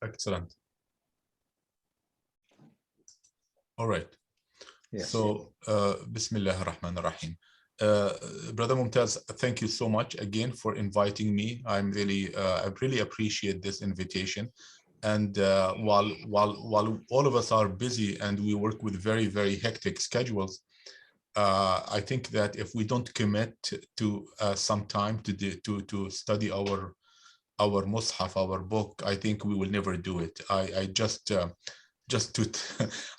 Excellent. All right. Yes. So, Bismillah ar-Rahman ar-Rahim. Brother Mumtaz, thank you so much again for inviting me. I really appreciate this invitation. And while all of us are busy and we work with very, very hectic schedules, I think that if we don't commit to some time to study our mushaf, our book, I think we will never do it. I just to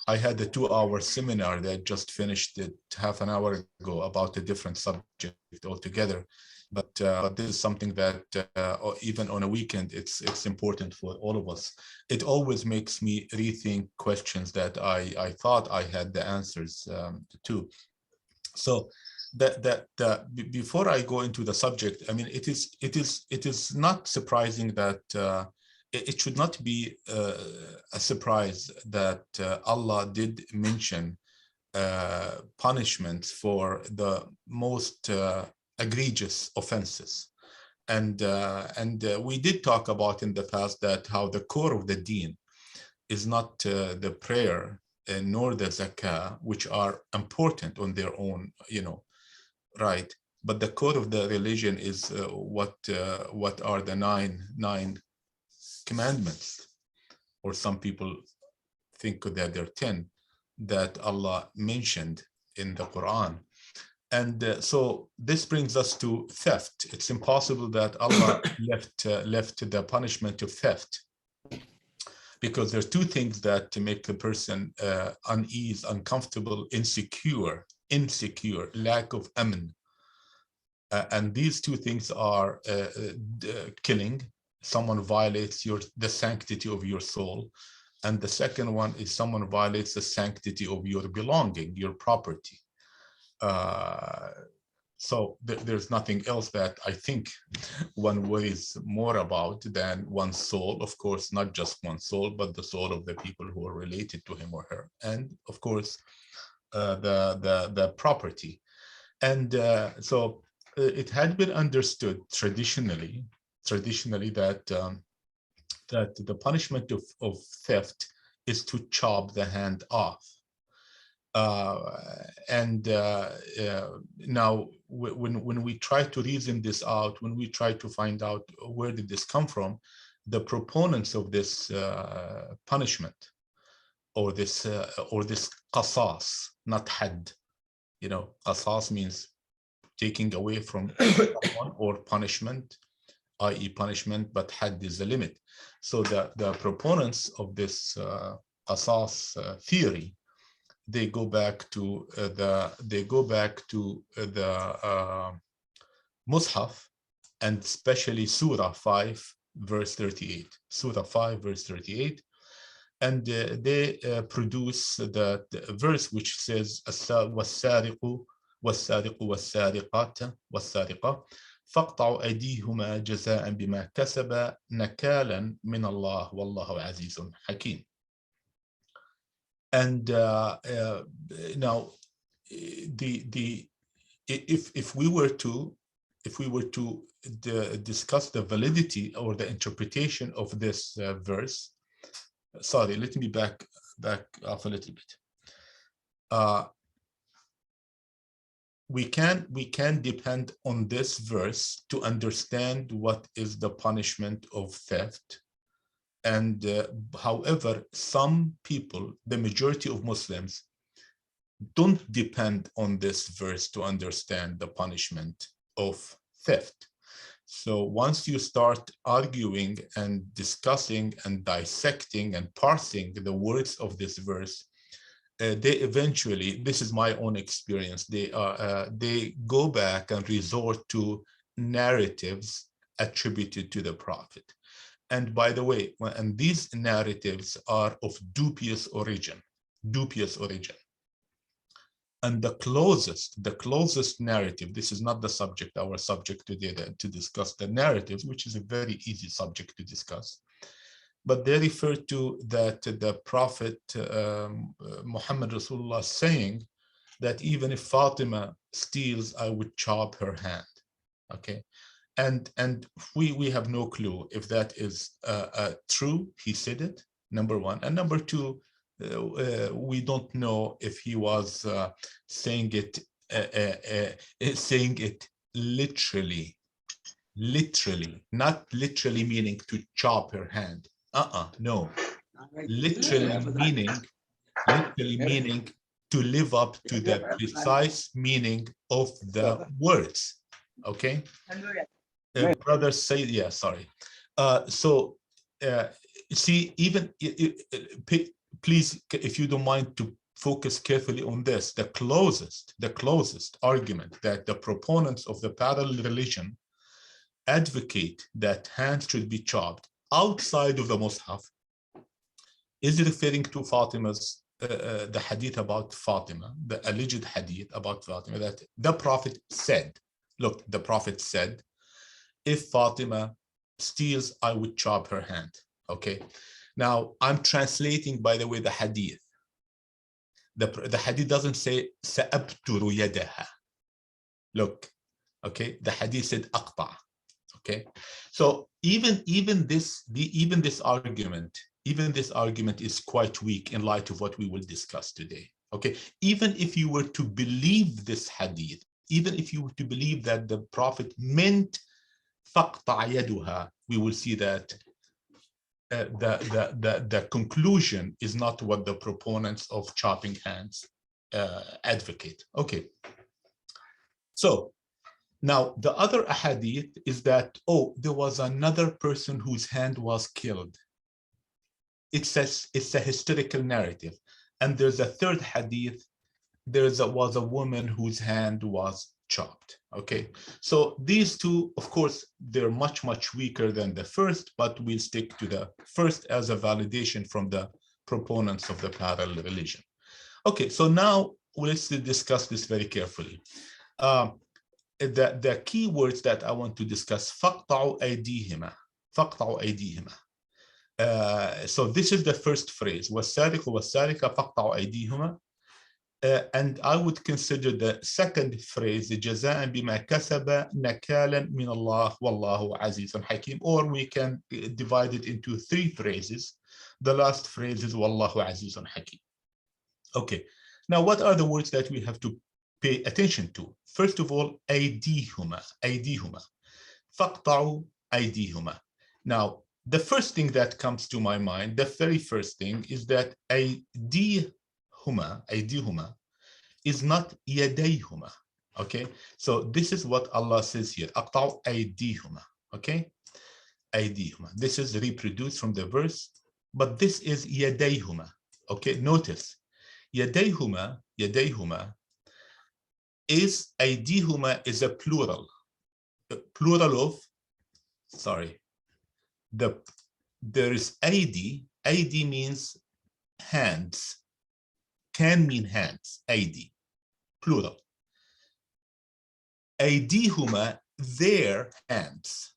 I had a 2-hour seminar that just finished it half an hour ago about a different subject altogether. But this is something that even on a weekend, it's important for all of us. It always makes me rethink questions that I thought I had the answers to. So before I go into the subject, I mean, it is not surprising that it should not be a surprise that Allah did mention punishments for the most egregious offenses. And we did talk about in the past that how the core of the deen is not the prayer nor the zakah, which are important on their own, right? But the core of the religion is what are the nine commandments, or some people think that there are 10 that Allah mentioned in the Quran. And so this brings us to theft. It's impossible that Allah left the punishment of theft, because there's two things that to make the person unease, uncomfortable, insecure, lack of aman. And these two things are killing. Someone violates the sanctity of your soul. And the second one is someone violates the sanctity of your belonging, your property. So there's nothing else that I think one worries more about than one's soul. Of course, not just one's soul, but the soul of the people who are related to him or her. And of course, the property. And so it had been understood traditionally that that the punishment of theft is to chop the hand off. Now, when we try to reason this out, when we try to find out where did this come from, the proponents of this punishment, or this qasas, not had, qasas means taking away from someone, or punishment, i.e. punishment, but had is the limit. So the proponents of this qasas theory, they go back to the Mus'haf, and especially Surah 5, verse 38. Surah 5, verse 38. And they produce the verse which says, وَالسَّارِقُ وَالسَّارِقَاتَ وَالسَّارِقَةِ فَاقْطَعُوا أَيْدِيهُمَا جَزَاءً بِمَا كَسَبَا نَكَالًا مِنَ اللَّهِ وَاللَّهُ عَزِيزٌ حَكِيمٌ. And now, if we were to discuss the validity or the interpretation of this verse, sorry, let me back off a little bit. We can depend on this verse to understand what is the punishment of theft. And however, some people, the majority of Muslims, don't depend on this verse to understand the punishment of theft. So once you start arguing and discussing and dissecting and parsing the words of this verse, they eventually, this is my own experience, they go back and resort to narratives attributed to the Prophet. And by the way, and these narratives are of dubious origin. And the closest narrative, this is not the subject, our subject today, to discuss the narratives, which is a very easy subject to discuss. But they refer to that the Prophet Muhammad Rasulullah saying that even if Fatima steals, I would chop her hand. Okay. and we have no clue if that is true. He said it, number one, and number two, we don't know if he was saying it literally, not literally meaning to chop her hand. No, literally meaning to live up to the precise meaning of the words. Okay, brothers say, yeah, sorry. So see, even please, if you don't mind, to focus carefully on this, the closest argument that the proponents of the parallel religion advocate that hands should be chopped outside of the Mus'haf is referring to Fatima's the hadith about Fatima, the alleged hadith about Fatima, that the Prophet said, look, the Prophet said, if Fatima steals, I would chop her hand. Okay. Now I'm translating, by the way, the hadith. The hadith doesn't say سأبتر يدها. Look, okay, the hadith said أقطع. Okay, so even this argument is quite weak in light of what we will discuss today. Okay, even if you were to believe this hadith, even if you were to believe that the Prophet meant فقطع يدها, we will see that the conclusion is not what the proponents of chopping hands advocate. Okay, so now the other ahadith is that, oh, there was another person whose hand was killed. It says it's a historical narrative. And there's a third hadith, was a woman whose hand was chopped. Okay, so these two, of course, they're much weaker than the first, but we'll stick to the first as a validation from the proponents of the parallel religion. Okay, so now let's discuss this very carefully. The key words that I want to discuss, فَقْطَعُوا أَيْدِيهِمَا, فَقْطَعُوا أَيْدِيهِمَا. So this is the first phrase, وَالسَّارِقُ وَالسَّارِقَ فَقْطَعُوا أَيْدِيهِمَا. And I would consider the second phrase, جَزَاءً بِمَا كَسَبَ نَكَالًا مِنَ اللَّهِ وَاللَّهُ عَزِيزٌ حَكِيمٌ. Or we can divide it into three phrases. The last phrase is وَاللَّهُ عَزِيزٌ حَكِيمٌ. Okay, now what are the words that we have to pay attention to? First of all, أيديهما, أيديهما, فاقطعوا أيديهما. Now, the first thing that comes to my mind, the very first thing, is that أيديهما, أيديهما is not يديهما. Okay, so this is what Allah says here, أقطعوا أيديهما. Okay, أيديهما. This is reproduced from the verse, but this is يديهما. Okay, notice, يديهما, يديهما is أيديهما is a plural of, sorry, there is أيدي. أيدي means hands, can mean hands, أيدي, plural. أيديهما, their hands.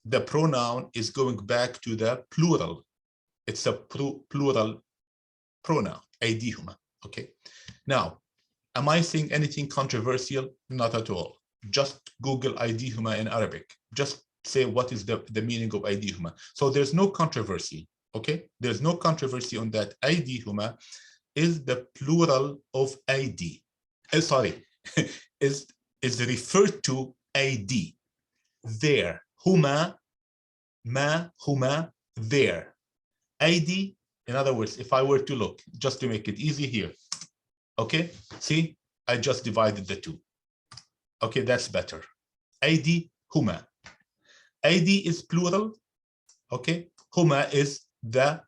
The pronoun is going back to the plural. It's a plural pronoun, أيديهما. Okay, now, am I saying anything controversial? Not at all. Just Google أيديهما in Arabic. Just say what is the meaning of أيديهما. So there's no controversy. Okay, there's no controversy on that. أيديهما is the plural of أيدي. Sorry, is referred to أيدي. There. هما, ما, هما, there. أيدي, in other words, if I were to look, just to make it easy here. Okay, see, I just divided the two. Okay, that's better. أيدي هما. أيدي is plural. Okay, هما is the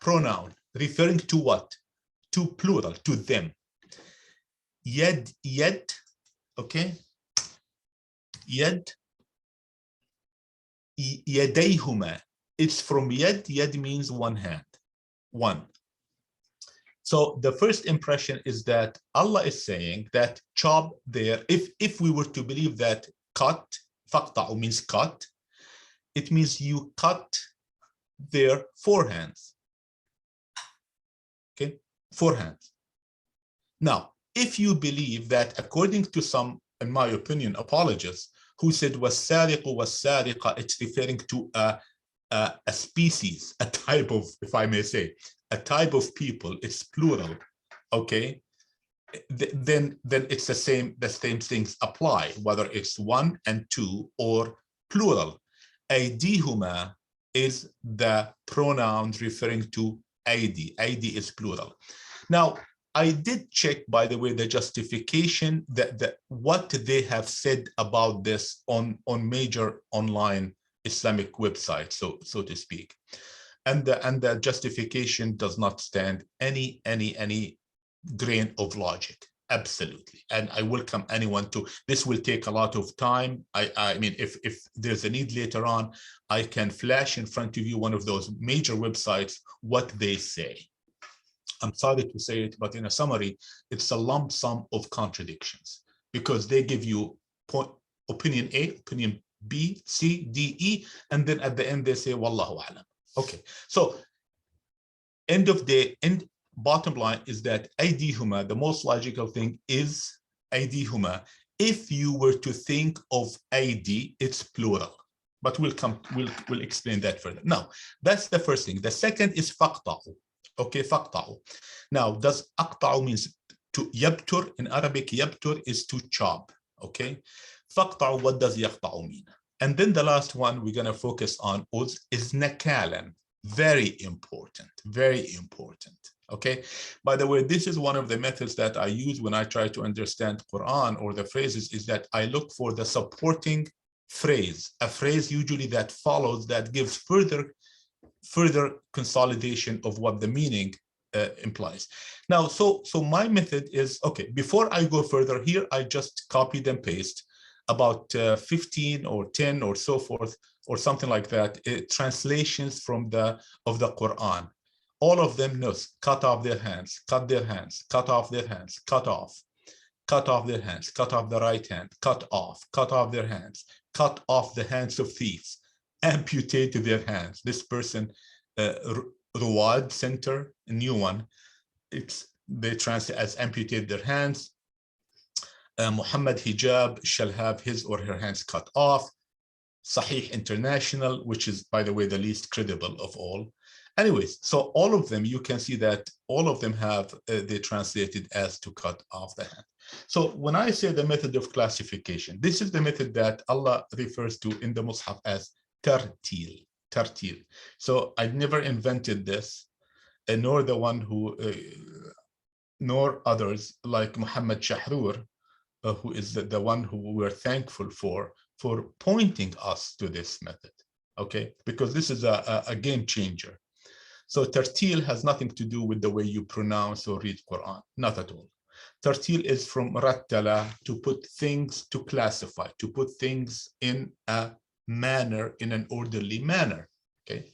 pronoun referring to what? To plural, to them. يد, يد, okay, يد, يديهما. It's from يد. يد means one hand, one. So the first impression is that Allah is saying that chop there. If we were to believe that cut, فَقْطَعُ means cut, it means you cut their forehands. Okay, forehands. Now, if you believe that, according to some, in my opinion, apologists, who said والسارق والسارقة, it's referring to a species, a type of, if I may say, a type of people, it's plural, okay? Then it's the same things apply, whether it's one and two or plural. أيديهما is the pronoun referring to أيدي. أيدي is plural. Now, I did check, by the way, the justification that what they have said about this on major online Islamic websites, so to speak, and the justification does not stand any grain of logic, absolutely. And I welcome anyone to. This will take a lot of time. I mean, if there's a need later on, I can flash in front of you one of those major websites what they say. I'm sorry to say it, but in a summary, it's a lump sum of contradictions, because they give you opinion A, opinion B, C, D, E, and then at the end they say Wallahu alam. Okay, so bottom line is that أيديهما, the most logical thing is أيديهما. If you were to think of أيدي, it's plural, but we'll explain that further. Now, that's the first thing. The second is فاقطعوا. Okay, فاقطعوا. Now, does أقطع means to يبتر? In Arabic, يبتر is to chop. Okay, فاقطعوا, what does يقطع mean? And then the last one we're going to focus on is نكالا. Very important, very important. Okay, by the way, this is one of the methods that I use when I try to understand Quran or the phrases, is that I look for the supporting phrase, a phrase usually that follows, that gives further consolidation of what the meaning implies. Now, so my method is, okay, before I go further here, I just copy and paste about 15 or 10 or so forth, or something like that, translations of the Quran. All of them knows, cut off their hands, cut their hands, cut off their hands, cut off their hands, cut off the right hand, cut off their hands, cut off the hands of thieves, amputate their hands. This person, Ruwad Center, a new one, they translate as amputate their hands. Muhammad Hijab shall have his or her hands cut off. Sahih International, which is, by the way, the least credible of all. Anyways, so all of them, you can see that all of them have, they translated as to cut off the hand. So when I say the method of classification, this is the method that Allah refers to in the Mus'haf as tartil. So I never invented this, nor the one who, nor others like Muhammad Shahrur, who is the one who we're thankful for pointing us to this method, okay? Because this is a game changer. So tartil has nothing to do with the way you pronounce or read Quran, not at all. Tartil is from rattala, to put things, to classify, to put things in a manner, in an orderly manner, okay?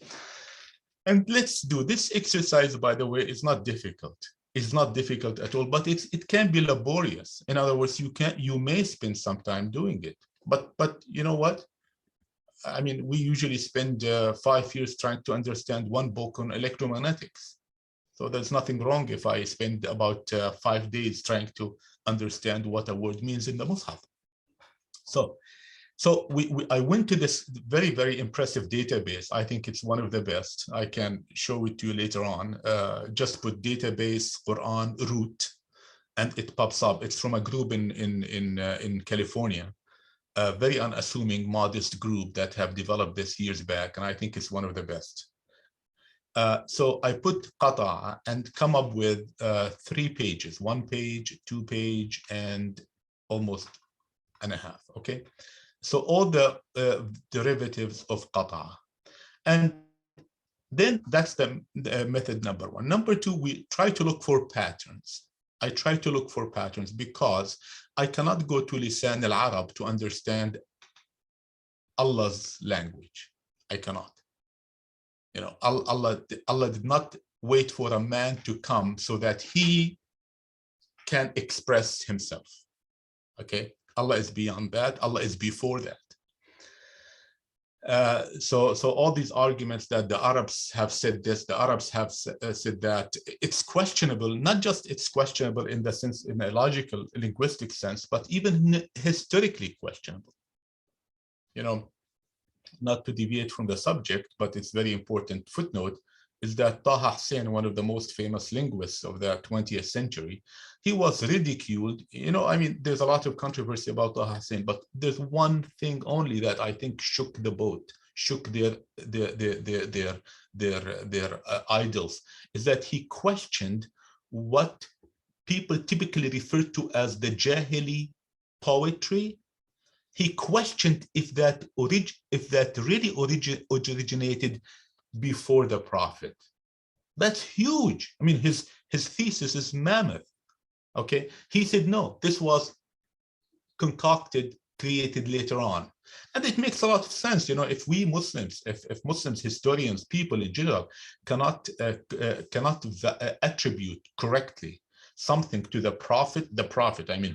And let's do this exercise, by the way, is not difficult. It's not difficult at all, but it can be laborious. In other words, you may spend some time doing it, but you know what? I mean, we usually spend 5 years trying to understand one book on electromagnetics. So there's nothing wrong if I spend about 5 days trying to understand what a word means in the Mus'haf. So I went to this very, very impressive database. I think it's one of the best. I can show it to you later on. Just put database Quran root, and it pops up. It's from a group in California, a very unassuming, modest group that have developed this years back, and I think it's one of the best. So I put qata and come up with 3 pages, 1 page, 2 page, and almost and a half, okay? So all the derivatives of qata. And then that's the method number 1. Number 2, we try to look for patterns. I try to look for patterns because I cannot go to Lisan al-Arab to understand Allah's language. I cannot. You know, Allah did not wait for a man to come so that he can express himself. Okay, Allah is beyond that. Allah is before that. So all these arguments that the Arabs have said this, the Arabs have said that, it's questionable. Not just it's questionable in the sense, in a logical, linguistic sense, but even historically questionable. not to deviate from the subject, but it's very important footnote, is that Taha Hussein, one of the most famous linguists of the 20th century, he was ridiculed. There's a lot of controversy about Taha Hussein, but there's one thing only that I think shook the boat, shook their idols, is that he questioned what people typically refer to as the Jahili poetry. He questioned if that really originated before the Prophet. That's huge. His thesis is mammoth. Okay, he said no, this was concocted, created later on, and it makes a lot of sense. If we Muslims, if Muslims, historians, people in general cannot attribute correctly something to the Prophet,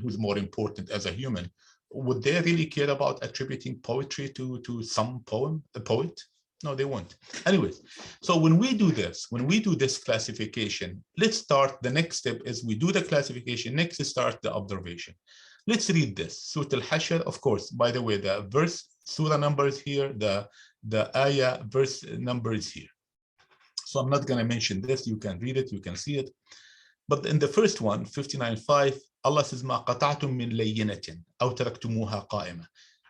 who's more important as a human, would they really care about attributing poetry to some poet? No, they won't. Anyways, so when we do this classification, let's start. The next step is we do the classification. Next is start the observation. Let's read this. Surah Al-Hashr, of course, by the way, the verse, surah number is here, the ayah verse number is here. So I'm not going to mention this. You can read it, you can see it. But in the first one, 59:5, Allah says, مَا قَطَعْتُم مِّن لَيِّنَةٍ أَوْ تَرَكْتُمُوهَا قَائِمَةً.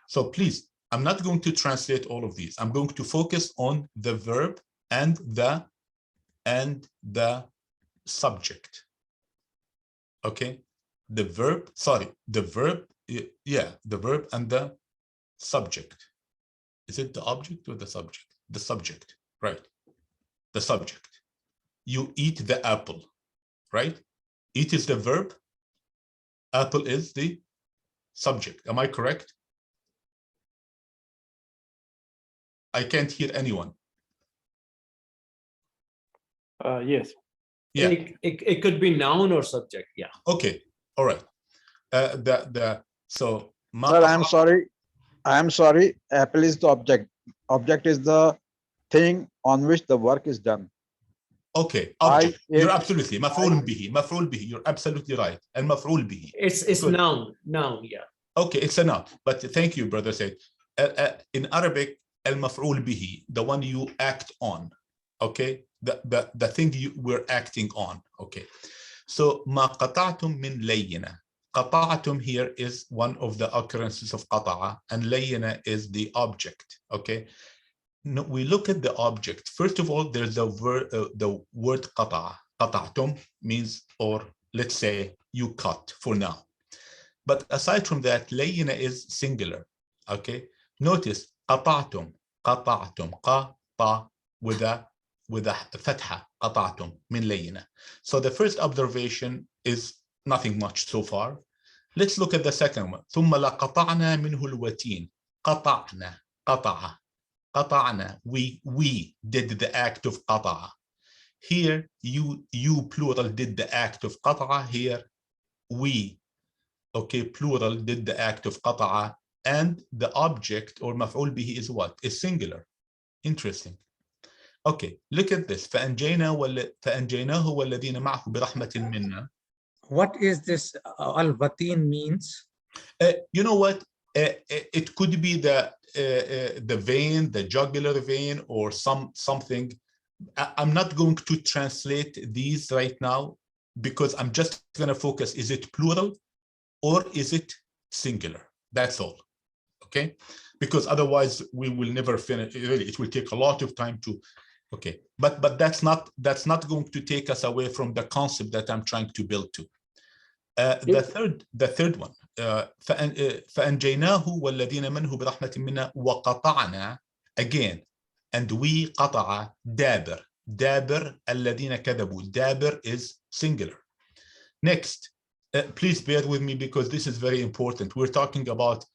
So please, I'm not going to translate all of these. I'm going to focus on the verb and the subject. Okay? The verb and the subject. Is it the object or the subject? The subject, right? The subject. You eat the apple, right? Eat is the verb. Apple is the subject. Am I correct? I can't hear anyone. Yes. Yeah. It could be noun or subject. Yeah. Okay. All right. So. Sir, I'm sorry. Apple is the object. Object is the thing on which the work is done. Okay. Object. You're absolutely. مفعول به. You're absolutely right. And مفعول به. It's noun. Noun. Yeah. Okay. It's a noun. But thank you, brother Said. In Arabic, المفعول به, the one you act on. Okay. The thing you were acting on. Okay. So ما قطعتم من لينة. قطعتم here is one of the occurrences of قطع, and لينة is the object. Okay. No, we look at the object. First of all, there's the word قطع. قطعتم means, or let's say you cut for now. But aside from that, لينة is singular. Okay. Notice قطعتم قطع with a فتحة قطعتم من لينة. So the first observation is nothing much so far. Let's look at the second one. ثم لقطعنا منه الوتين. قطعنا. We did the act of قطع. Here you plural did the act of قطع. Here we, okay, plural did the act of قطع, and the object or مفعول به is what? Is singular. Interesting. Okay, look at this. فأنجيناه والذين معه برحمة منا. What is this al-watin means? You know what? It could be the vein, the jugular vein, or something. I'm not going to translate these right now because I'm just going to focus. Is it plural or is it singular? That's all. Okay, because otherwise we will never finish. Really, it will take a lot of time to. Okay, but that's not going to take us away from the concept that I'm trying to build to. The third one. فأنجيناه والذين منه برحمة منا وقطعنا, again, and we قطع دابر الذين كذبوا. دابر is singular. Next, please bear with me because this is very important. We're talking about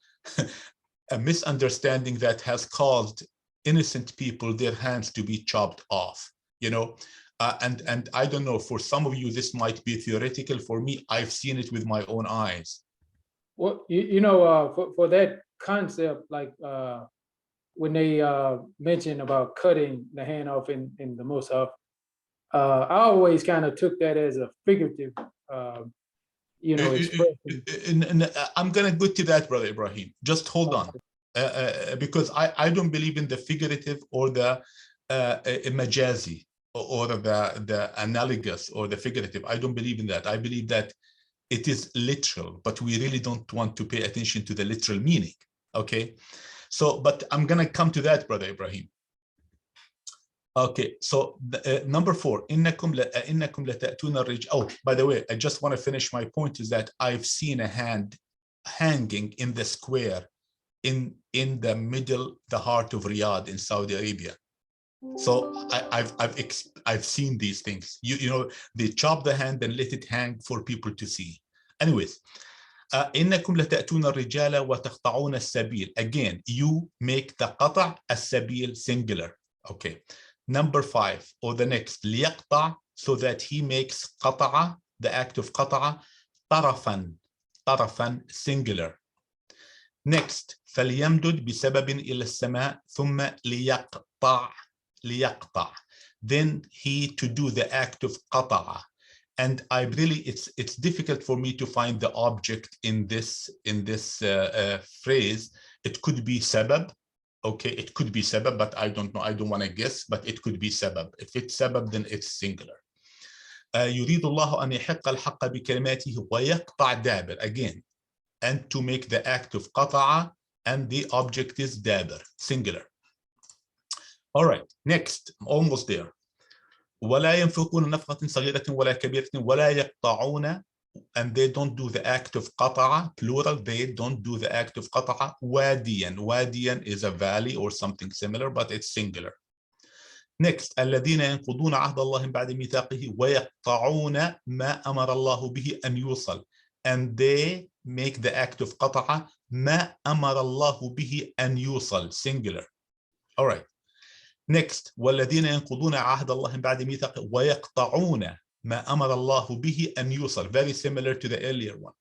a misunderstanding that has caused innocent people their hands to be chopped off, and I don't know, for some of you this might be theoretical. For me, I've seen it with my own eyes. Well, for that concept, like when they mentioned about cutting the hand off in the Mus'haf, I always kind of took that as a figurative expression. I'm gonna go to that, brother Ibrahim. Just hold on. because I don't believe in the figurative or the majazi or the analogous or the figurative. I don't believe in that. I believe that it is literal, but we really don't want to pay attention to the literal meaning. Okay, so but I'm gonna come to that, Brother Ibrahim. Okay, so number 4, إنكم لتأتون الرجال. Oh, by the way, I just want to finish my point is that I've seen a hand hanging in the square in the middle, the heart of Riyadh in Saudi Arabia. So I've seen these things. You know, they chop the hand and let it hang for people to see. Anyways, إنكم لتأتون الرجال وتقطعون السبيل. Again, you make the قطع السبيل singular. Okay. Number 5 or the next ليقطع, so that he makes قطع, the act of قطع, طرفا singular. Next فليمدد بسبب إلى السماء ثم ليقطع. Then he to do the act of قطع. And I really, it's difficult for me to find the object in this phrase. It could be sabab. Okay, it could be sabab, but I don't know. I don't want to guess, but it could be sabab. If it's sabab, then it's singular. يريد الله أن يحق الحق بكلماته ويقطع دابر. Again, and to make the act of قطع, and the object is دابر, singular. All right, next, almost there. ولا ينفقون نفقة صغيرة ولا كبيرة ولا يقطعون, and they don't do the act of قطع, plural, they don't do the act of قطع. واديا is a valley or something similar, but it's singular. Next, الذين ينقضون عهد الله بعد ميثاقه ويقطعون ما أمر الله به أن يوصل, and they make the act of قطع ما أمر الله به أن يوصل, singular. All right. Next, والذين ينقضون عهد الله بعد ميثاقه ويقطعون ما أمر الله به أن يوصل. Very similar to the earlier one.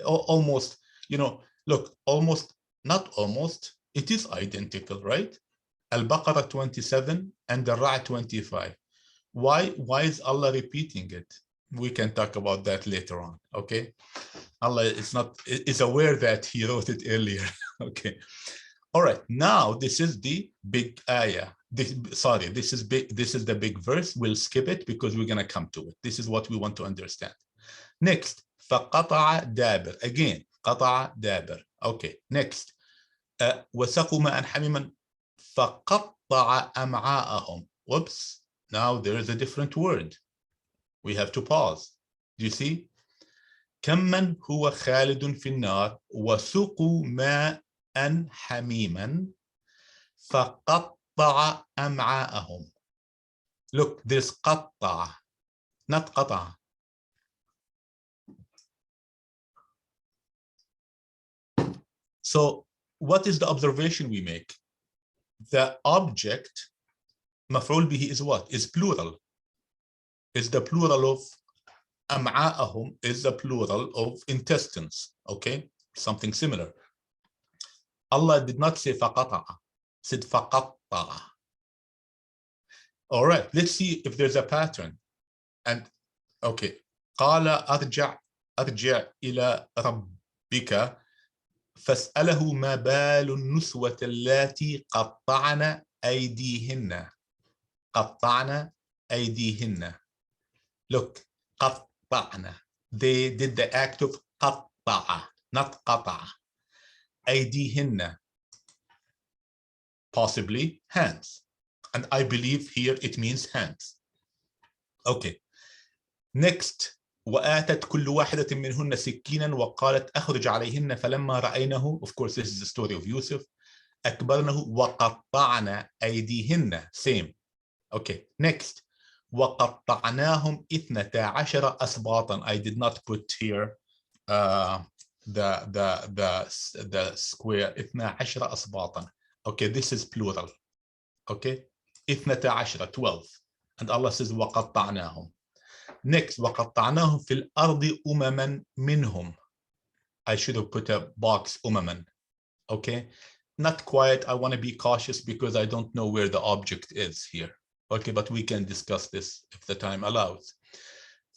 Almost, you know, look, almost, not almost, it is identical, right? Al-Baqarah 27 and the Ra' 25. Why is Allah repeating it? We can talk about that later on, okay? Allah is aware that he wrote it earlier, okay? All right, now this is the big ayah. This is the big verse. We'll skip it because we're going to come to it. This is what we want to understand. Next, فَقَطَعَ دَابِرْ. Again, قَطَعَ دَابِرْ. Okay, next. وَسَقُوا مَاءً حَمِيمًا فَقَطَّعَ أَمْعَاءَهُم. Whoops, now there is a different word. We have to pause. Do you see? كَمَّنْ هُوَ خَالِدٌ فِي النَّارِ وَسُقُوا مَاءً حَمِيمًا فَقَطَّعَ أَمْعَاءَهُم. Look, there's قطع, not قطع. So what is the observation we make? The object, مفعول به, is what? Is plural. Is the plural of أمعاءهم, is the plural of intestines. Okay, something similar. Allah did not say فقطع, said فقطع. All right, let's see if there's a pattern. And okay, قال أرجع إلى ربك فاسأله ما بال النسوة اللاتي قطعن أيديهن. قطعن أيديهن. Look, قطعن. They did the act of قطع, not قطع. أيديهن, possibly hands. And I believe here it means hands. Okay. Next. وآتت كل واحدة منهن سكينا وقالت أخرج عليهن فلما رأينه. Of course, this is the story of Yusuf. أكبرنه وقطعن أيديهن. Same. Okay. Next. وقطعناهم 12 أسباطا. I did not put here the square. 12 أسباطا. Okay, this is plural. Okay. 12, 12. And Allah says وقطعناهم. Next, وقطعناهم في الأرض أمما منهم. I should have put a box أمما. Okay, not quite. I want to be cautious because I don't know where the object is here. Okay, but we can discuss this if the time allows.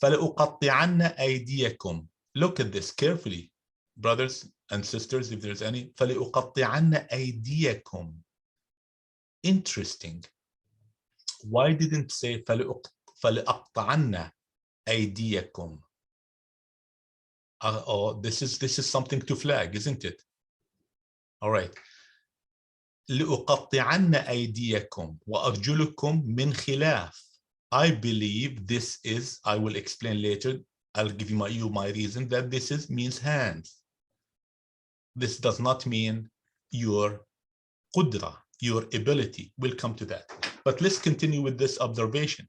فلأقطعن أيديكم. Look at this carefully, brothers and sisters, if there's any. فَلِأُقَطِّعَنَّ أَيْدِيَكُمْ. Interesting. Why didn't say فَلِأَقْطَعَنَّ أَيْدِيَكُمْ? Oh, this is something to flag, isn't it? All right. لأقطعن أيديكم وأرجلكم من خلاف. I believe this is, I will explain later, I'll give you my reason that this means hands. This does not mean your قدرة, your ability. We'll come to that. But let's continue with this observation.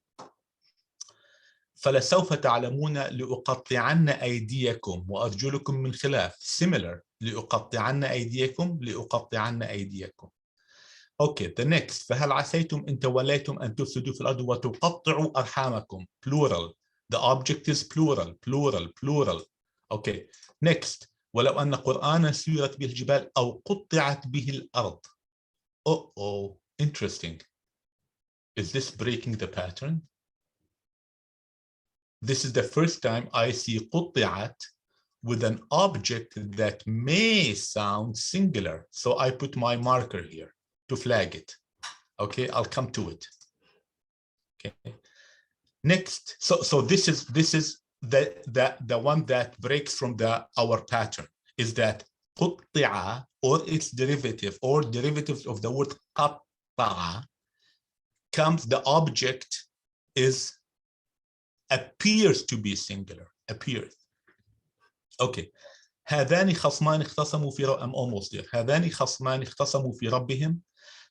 فلسوف تعلمون لأقطعن أيديكم وأرجلكم من خلاف. Similar. لأقطعن أيديكم لأقطعن أيديكم. Okay, the next. فهل عسيتم إن توليتم أن تفسدوا في الأرض وتقطعوا أرحامكم. Plural. The object is plural, plural, plural. Okay, next. ولو أن قرآنا سيرت به الجبال أو قطعت به الأرض. Oh, interesting. Is this breaking the pattern? This is the first time I see قطعت with an object that may sound singular. So I put my marker here to flag it. Okay, I'll come to it. Okay. Next, so this is the one that breaks from our pattern, is that قطع or its derivative or derivatives of the word قطع comes, the object appears to be singular, appears. Okay. هذان خصمان اختصموا في I'm almost there. هذان خصمان اختصموا في ربهم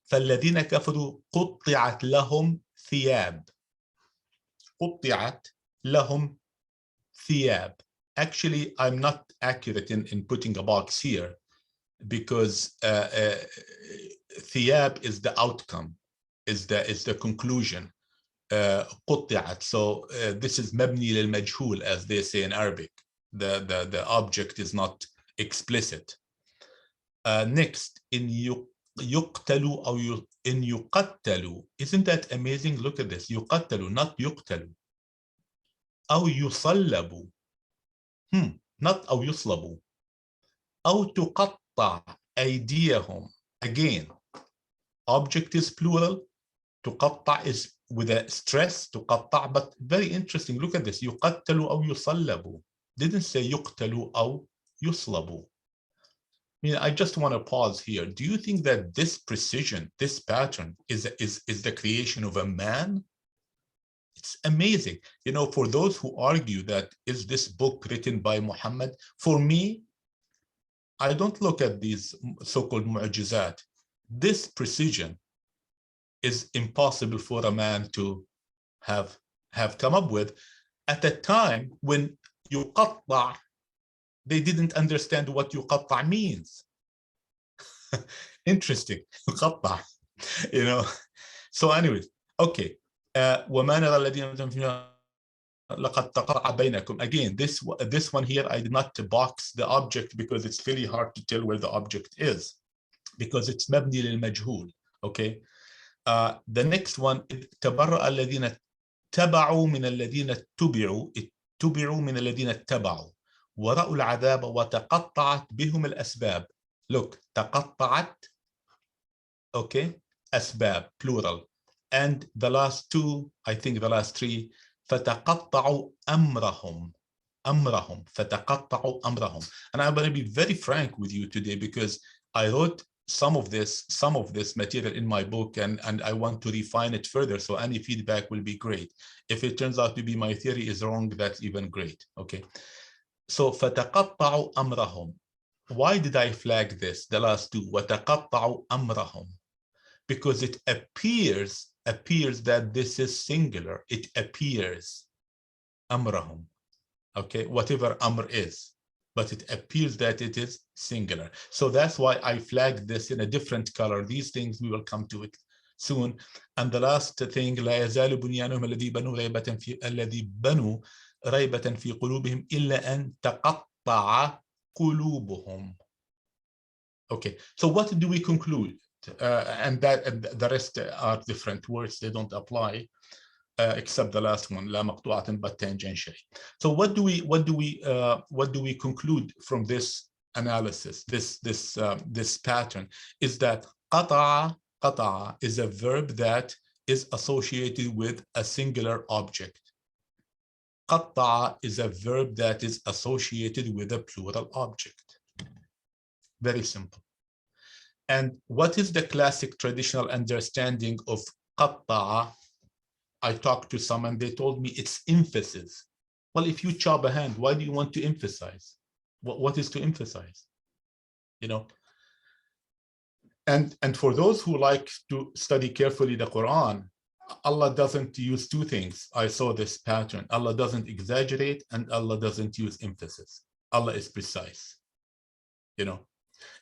فالذين كفروا قطعت لهم ثياب. قطعت لهم ثياب. Actually, I'm not accurate in putting a box here because ثياب is the outcome, is the conclusion. قطعت. So this is مبني للمجهول, as they say in Arabic. The object is not explicit. Next, in يقتلوا أو in يقتلوا. Isn't that amazing? Look at this. يقتلوا, not يقتلوا. أو يصلبوا. Not أو يصلبوا. أو تقطع أيديهم. Again, object is plural. تقطع is with a stress. تقطع, but very interesting. Look at this. يقتلوا أو يصلبوا. Didn't say يقتلوا أو يصلبوا. I mean, I just want to pause here. Do you think that this precision, this pattern is the creation of a man? It's amazing. You know, for those who argue that is this book written by Muhammad, for me, I don't look at these so-called mu'jizat. This precision is impossible for a man to have come up with at a time when يقطع, they didn't understand what يقطع means. Interesting. يقطع, you know. So anyways, okay. وما نرى الذين لقد تقطع بينكم. Again, this one here, I did not box the object because it's really hard to tell where the object is because it's مبني للمجهول. Okay. The next one, تبرأ الذين اتبعوا من الذين اتبعوا من الذين اتبعوا ورأوا العذاب وتقطعت بهم الأسباب. Look, تقطعت, okay, أسباب, plural. And the last two, I think the last three, فتقطعوا أمرهم. أمرهم, فتقطعوا أمرهم. And I'm going to be very frank with you today because I wrote some of this material in my book and I want to refine it further. So any feedback will be great. If it turns out to be my theory is wrong, that's even great. Okay. So فتقطعوا أمرهم. Why did I flag this? The last two. وتقطعوا أمرهم. Because it appears that this is singular. It appears. أمرهم. Okay. Whatever Amr is. But it appears that it is singular. So that's why I flagged this in a different color. These things, we will come to it soon. And the last thing, لا يزال بنيانهم الذي بنوا ريبة في قلوبهم إلا أن تقطع قلوبهم. Okay, so what do we conclude? And the rest are different words. They don't apply. Except the last one, لا مقطوعة but tangentially. So what do we conclude from this analysis, this pattern, is that qata'a is a verb that is associated with a singular object. Qatta'a is a verb that is associated with a plural object. Very simple. And what is the classic traditional understanding of qatta'a? I talked to some and they told me it's emphasis. Well, if you chop a hand, why do you want to emphasize? What is to emphasize? You know? And for those who like to study carefully the Quran, Allah doesn't use two things. I saw this pattern. Allah doesn't exaggerate and Allah doesn't use emphasis. Allah is precise. You know,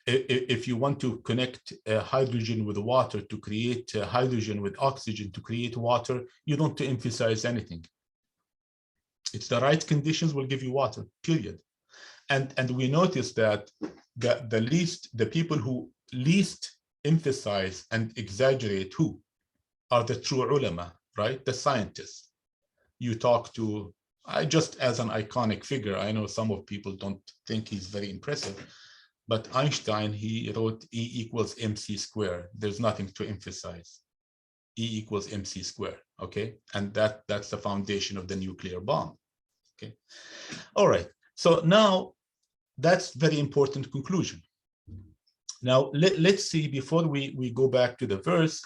if you want to connect hydrogen with water to create hydrogen with oxygen to create water, you don't to emphasize anything. It's the right conditions will give you water, period. And we notice that the people who least emphasize and exaggerate who are the true ulama, right? The scientists. You talk to, just as an iconic figure, I know some of people don't think he's very impressive, but Einstein, he wrote E equals mc squared. There's nothing to emphasize. E equals mc squared, okay? And that's the foundation of the nuclear bomb, okay? All right, so now that's very important conclusion. Now, let's see, before we go back to the verse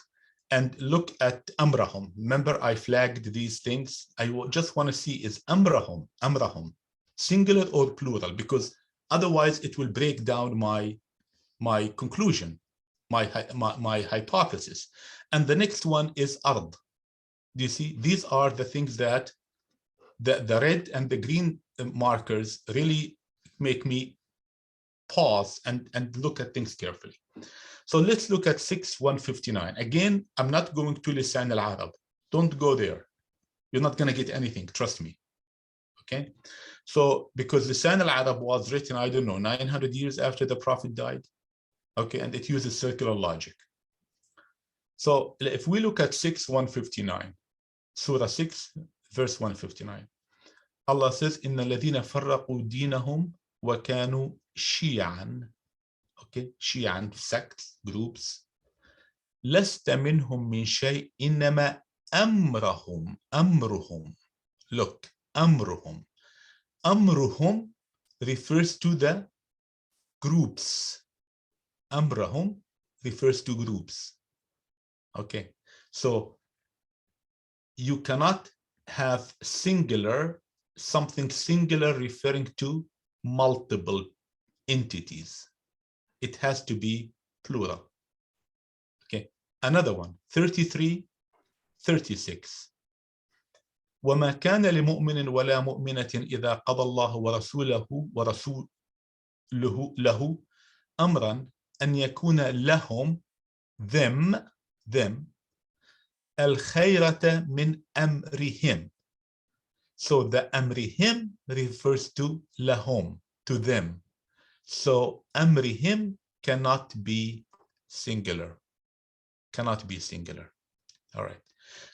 and look at amrahum. Remember, I flagged these things. I just want to see is amrahum, singular or plural, because otherwise it will break down my conclusion, my hypothesis. And the next one is ard. Do you see? These are the things that the red and the green markers really make me pause and look at things carefully. So let's look at 6:159. Again, I'm not going to Lisan al-Arab. Don't go there. You're not going to get anything, trust me. Okay? So because Lisan al-Arab was written, I don't know, 900 years after the Prophet died. Okay, and it uses circular logic. So if we look at 6:159, Surah 6, verse 159, Allah says, إِنَّ الَّذِينَ فَرَّقُوا دِينَهُمْ وَكَانُوا شِيَعًا. Okay, Shi'an, sects, groups. لَسْتَ مِنْهُمْ مِنْ شَيْءٍ إِنَّمَا أَمْرُهُمْ. Look, أَمْرُهُمْ. أَمْرُهُمْ refers to the groups. أَمْرُهُمْ refers to groups. Okay, so you cannot have singular, something singular referring to multiple entities. It has to be plural. Okay, another one, 33, 36. وما كان لمؤمن ولا مؤمنة إذا قضى الله ورسوله له أمرا أن يكون لهم them الخيرة من أمرهم. So the أمرهم refers to لهم, to them. So أمرهم cannot be singular. Cannot be singular. All right.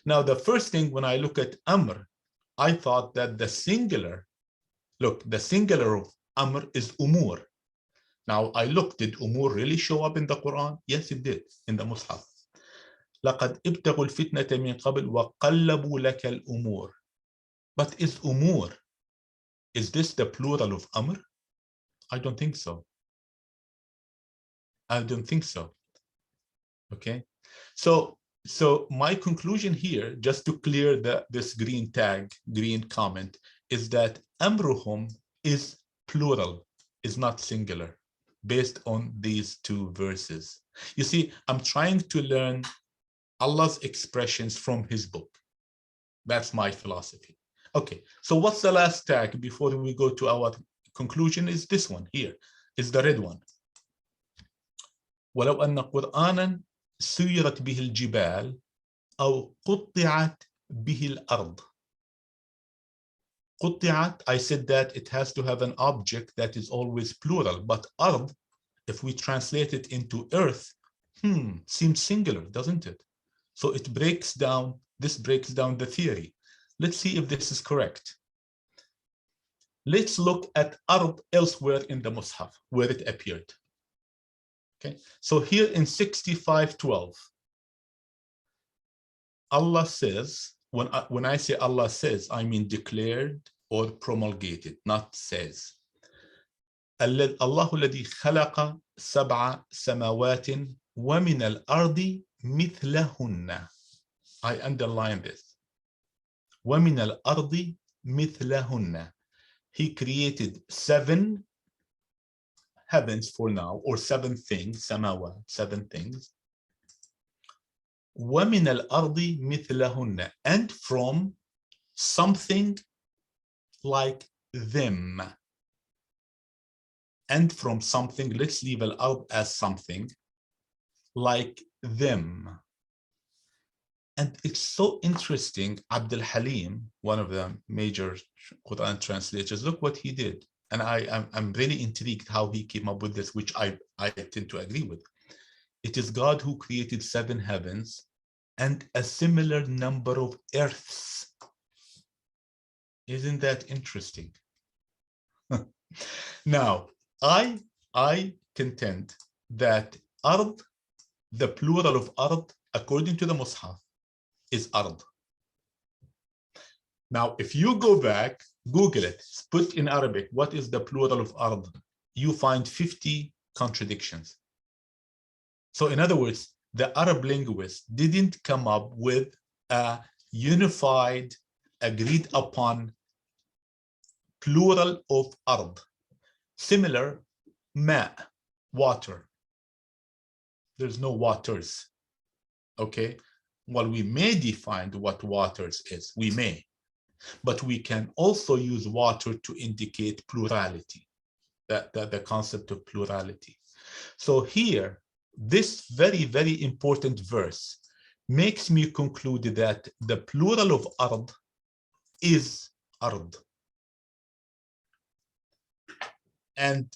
Now the first thing when I look at Amr, I thought that the singular, look, the singular of Amr is Umur. Now I looked, did Umur really show up in the Quran? Yes, it did, in the Mus'haf. لقد ابتغوا الفتنة من قبل وقلبوا لك الأمور. But is Umur, is this the plural of Amr? I don't think so. I don't think so. Okay, so my conclusion here, just to clear this green tag, green comment, is that Amruhum is plural, is not singular, based on these two verses. You see, I'm trying to learn Allah's expressions from his book. That's my philosophy. Okay, so what's the last tag before we go to our conclusion? Is this one here, is the red one. ولو أن قرآنا سيرت به الجبال أو قطعت به الأرض. قطعت, I said that it has to have an object that is always plural, but أرض, if we translate it into earth, seems singular, doesn't it? So it breaks down, this breaks down the theory. Let's see if this is correct. Let's look at Ard elsewhere in the Mus'haf, where it appeared. Okay, so here in 65:12, Allah says, when I say Allah says, I mean declared or promulgated, not says. الله الذي خلق سبع سماوات ومن الأرض مثلهن. I underline this. ومن الأرض مثلهن. He created 7 heavens for now, or 7 things, samawat, 7 things. ومن الأرض مثلهن, and from something like them. And from something, let's leave al-ard as something like them. And it's so interesting, Abdul Halim, one of the major Quran translators, look what he did. And I'm really intrigued how he came up with this, which I tend to agree with. It is God who created 7 heavens and a similar number of earths. Isn't that interesting? Now, I contend that Ard, the plural of Ard, according to the Mus'haf, is Ard. Now, if you go back, Google it, put in Arabic, what is the plural of Ard? You find 50 contradictions. So in other words, the Arab linguists didn't come up with a unified, agreed upon plural of Ard. Similar, ma, water. There's no waters, okay? Well, we may define what waters is, we may, but we can also use water to indicate plurality, the concept of plurality. So here, this very, very important verse makes me conclude that the plural of Ard is Ard. And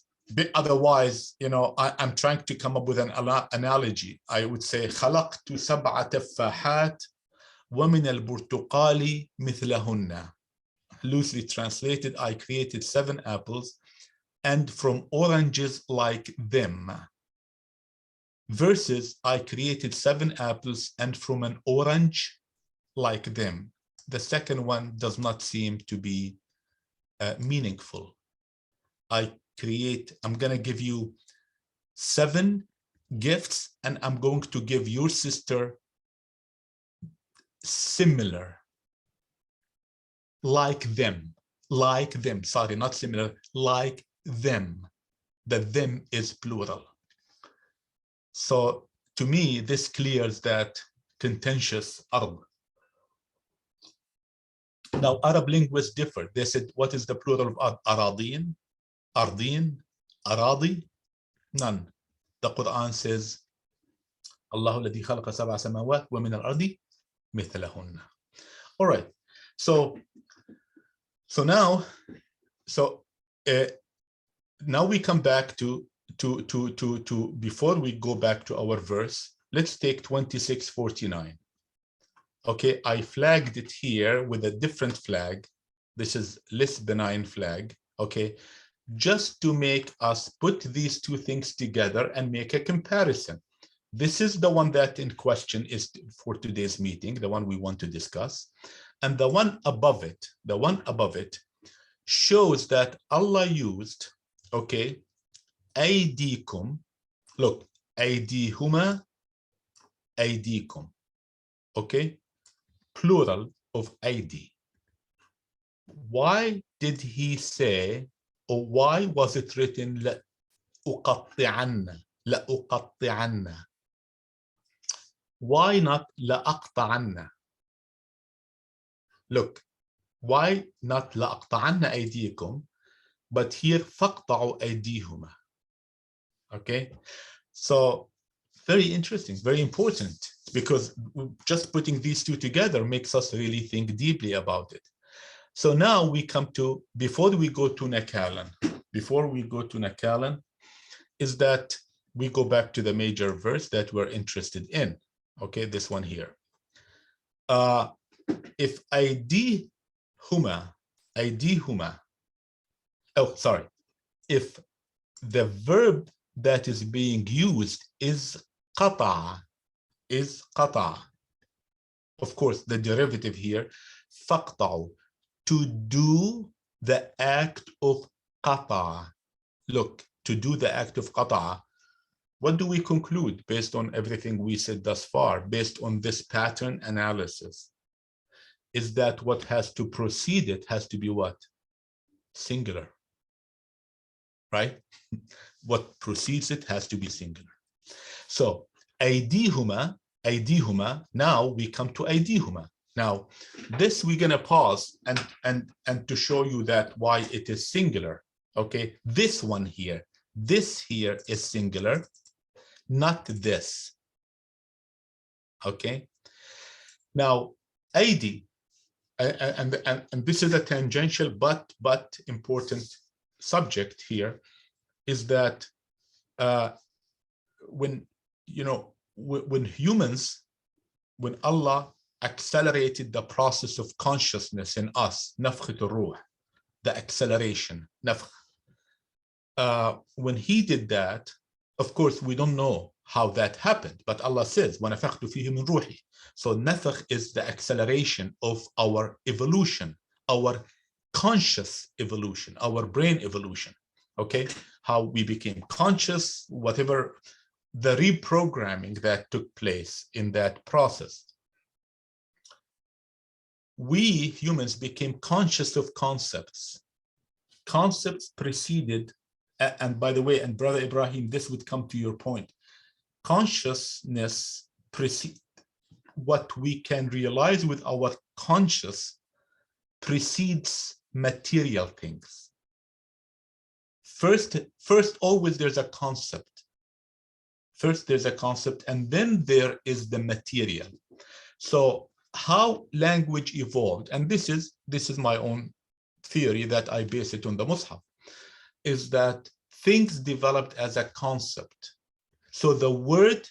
otherwise, you know, I'm trying to come up with an analogy. I would say خلقت 7 تفاحات ومن البرتقال مثلهن. Loosely translated, I created 7 apples and from oranges like them. Versus, I created 7 apples and from an orange like them. The second one does not seem to be meaningful. I'm going to give you 7 gifts and I'm going to give your sister similar, like them, sorry, not similar, like them. The them is plural. So to me, this clears that contentious Arab. Now, Arab linguists differ. They said, what is the plural of Aradin? Ardin, Aradi, none. The Quran says, Allah الذي خلق 7 سماوات ومن الأرض مثلهن. All right. So now we come back to before we go back to our verse. Let's take 26:49. Okay, I flagged it here with a different flag. This is less benign flag. Okay. Just to make us put these 2 things together and make a comparison. This is the one that in question is for today's meeting, the one we want to discuss. And the one above it shows that Allah used, okay, aydikum, look, aydihuma, aydikum, okay, plural of aydi. Why did he say, or why was it written لأقطعن? لأقطعن. Why not لأقطعن? Look, why not لأقطعن أيديكم, but here فاقطعوا أيديهما. Okay, so very interesting, very important, because just putting these 2 together makes us really think deeply about it. So now we come to, before we go to Nakalan, is that we go back to the major verse that we're interested in. Okay, this one here. If aydihuma, oh, sorry, if the verb that is being used is qata, of course, the derivative here, faqta'u, to do the act of qata. Look, to do the act of qata, what do we conclude based on everything we said thus far, based on this pattern analysis? Is that what has to precede it has to be what? Singular, right? What precedes it has to be singular. So aydihuma, now we come to aydihuma. Now, this we're gonna pause and to show you that why it is singular. Okay, this one here, this here is singular, not this. Okay, now aydi, and this is a tangential but important subject here, is that when humans, when Allah accelerated the process of consciousness in us, nafkhat al-ruh, the acceleration, nafkh, when he did that, of course we don't know how that happened, but Allah says وَنَفَخْتُ فِيهِ مِنْ رُوحِي. So nafkh is the acceleration of our evolution, our conscious evolution, our brain evolution. Okay, how we became conscious, whatever the reprogramming that took place in that process. We humans became conscious of concepts. Concepts preceded, and by the way, and Brother Ibrahim, this would come to your point. Consciousness precedes what we can realize with our conscious precedes material things. First, always there's a concept. First, there's a concept, and then there is the material. So how language evolved, and this is my own theory that I base it on the Mus'haf, is that things developed as a concept. So the word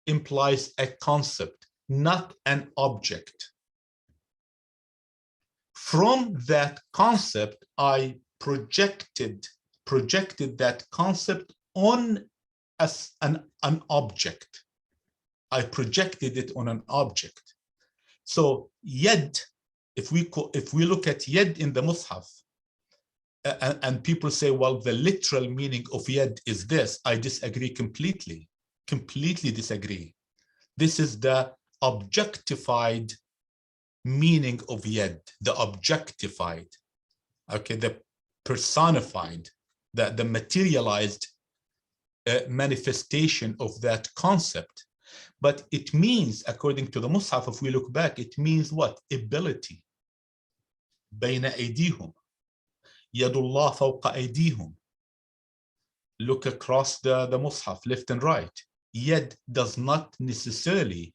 implies a concept, not an object. From that concept, I projected that concept on as an object. I projected it on an object. So yad, if we look at yad in the Mus'haf, and people say, well, the literal meaning of yad is this, I disagree completely disagree. This is the objectified meaning of yad, the objectified, okay, the personified, the materialized manifestation of that concept. But it means, according to the Mus'haf, if we look back, it means what? Ability. بين أيديهم يد الله فوق أيديهم. Look across the Mus'haf, left and right. Yad does not necessarily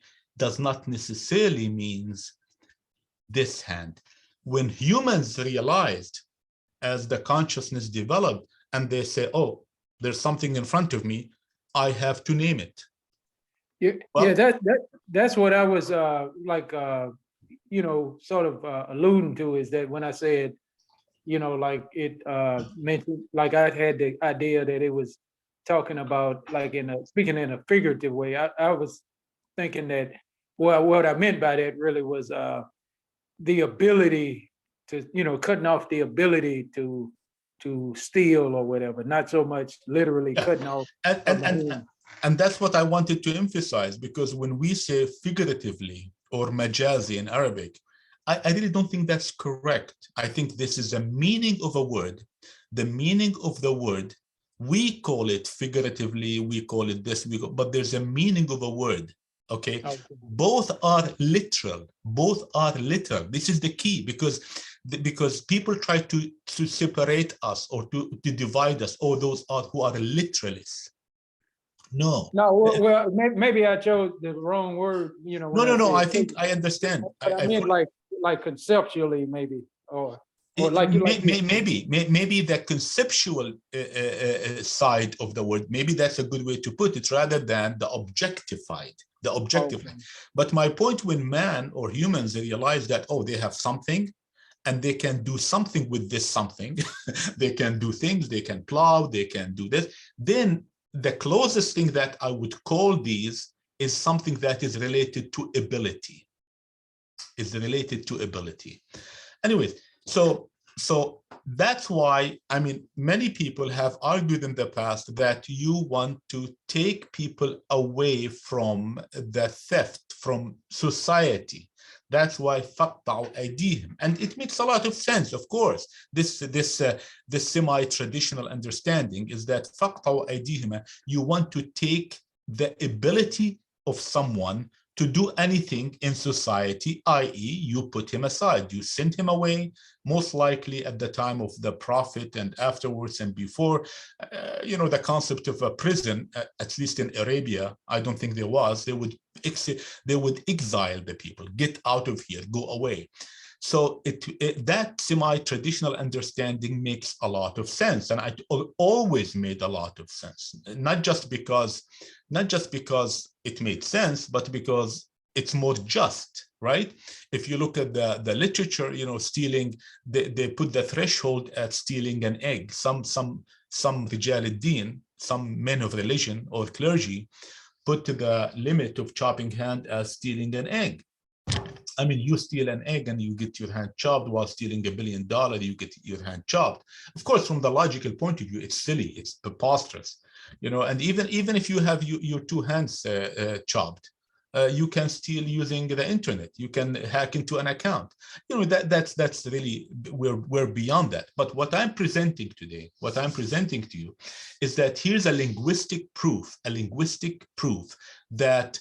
means this hand. When humans realized, as the consciousness developed, and they say, oh, there's something in front of me, I have to name it. Yeah, Well, yeah, that's what I was sort of alluding to, is that when I said, like it mentioned, like I had the idea that it was talking about, like speaking in a figurative way. I was thinking that, well, what I meant by that really was the ability to, cutting off the ability to steal or whatever, not so much literally cutting off. And that's what I wanted to emphasize, because when we say figuratively or majazi in Arabic, I really don't think that's correct. I think this is a meaning of a word. The meaning of the word, we call it figuratively, we call it this, but there's a meaning of a word, okay? Both are literal, This is the key, because people try to separate us or to divide us. Oh, those are who are literalists. No. Well, maybe I chose the wrong word, No, I think I understand. I mean, like conceptually, maybe, or maybe the conceptual side of the word, maybe that's a good way to put it, rather than the objectified. Okay. But my point, when man or humans realize that, oh, they have something, and they can do something with this something. They can do things, they can plow, they can do this. Then the closest thing that I would call these is something that is related to ability. Anyways, so that's why, I mean, many people have argued in the past that you want to take people away from the theft, from society. That's why فَقْطَعُوا أَيْدِيهِمْ. And it makes a lot of sense, of course. This semi-traditional understanding is that فَقْطَعُوا أَيْدِيهِمْ, you want to take the ability of someone to do anything in society, i.e., you put him aside, you send him away, most likely at the time of the Prophet and afterwards and before. You know, the concept of a prison, at least in Arabia, I don't think there was, they would exile the people, get out of here, go away. So that semi-traditional understanding makes a lot of sense, and it always made a lot of sense. Not just because it made sense, but because it's more just, right? If you look at the literature, you know, stealing, they put the threshold at stealing an egg. Some Rijal ad-Din, some men of religion or clergy, put the limit of chopping hand as stealing an egg. I mean, you steal an egg and you get your hand chopped, while stealing $1 billion, you get your hand chopped. Of course, from the logical point of view, it's silly, it's preposterous, you know. And even if you have your two hands chopped, you can steal using the internet. You can hack into an account. You know, that's really, we're beyond that. But what I'm presenting today, what I'm presenting to you, is that here's a linguistic proof that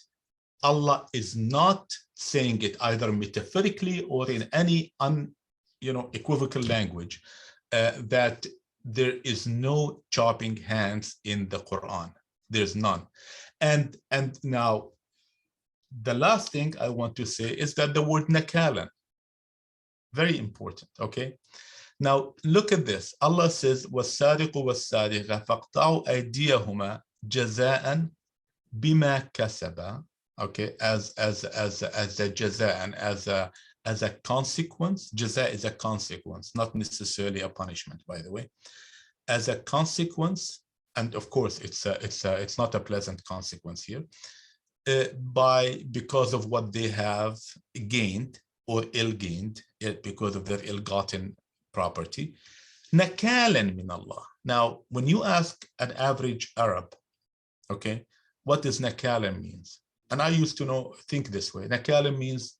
Allah is not saying it either metaphorically or in any equivocal language, that there is no chopping hands in the Quran. There's none. And now the last thing I want to say is that the word nakalan, very important, okay? Now look at this. Allah says, وَالسَّارِقُ وَالسَّارِقَ فَاقْطَعُوا أَيْدِيَهُمَا جَزَاءً بِمَا كَسَبَا. Okay, as a jaza and as a consequence. Jaza is a consequence, not necessarily a punishment, by the way. As a consequence, and of course it's not a pleasant consequence here, because of what they have gained or ill-gained, because of their ill-gotten property. Nakalan min Allah. Now, when you ask an average Arab, okay, what does nakalan means? And I used to think this way. Nakalan means,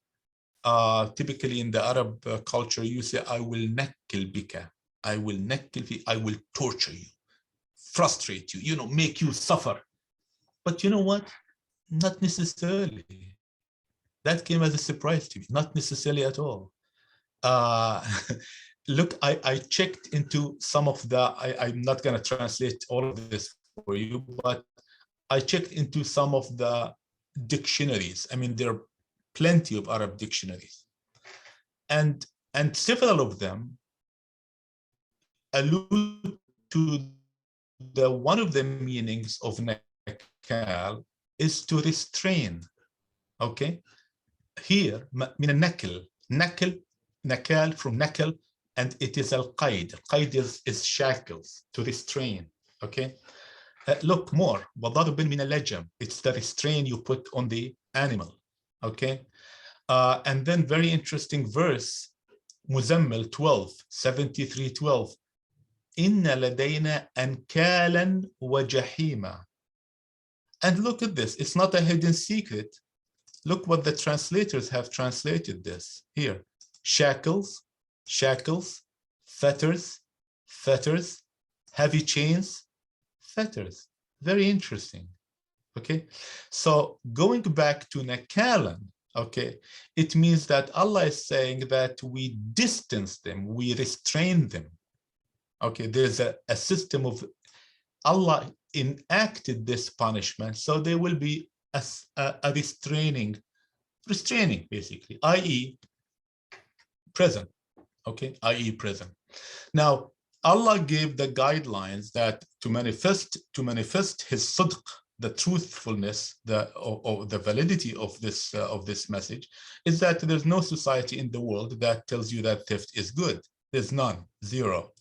typically in the Arab culture, you say, I will nakkil bika. I will torture you, frustrate you, make you suffer. But you know what? Not necessarily. That came as a surprise to me. Not necessarily at all. Look, I checked into some of I'm not going to translate all of this for you, but I checked into some of the dictionaries. I mean, there are plenty of Arab dictionaries, and several of them allude to one of the meanings of nakal is to restrain. Okay, here min nakal from nakal, and it is al-qaid. Qaid is shackles, to restrain. Okay. Look more, it's the restraint you put on the animal, okay? And then very interesting verse, Muzammil 73:12. Inna ladayna ankalan wa jahima. And look at this, it's not a hidden secret. Look what the translators have translated this here. Shackles, fetters, heavy chains, fetters. Very interesting. Okay, so going back to nakalan, okay, it means that Allah is saying that we distance them, we restrain them. Okay, there's a system of, Allah enacted this punishment, so there will be a restraining basically, i.e. prison. Okay, i.e. prison. Now Allah gave the guidelines that to manifest his sidq, the truthfulness, or the validity of this message, is that there's no society in the world that tells you that theft is good. There's none, zero.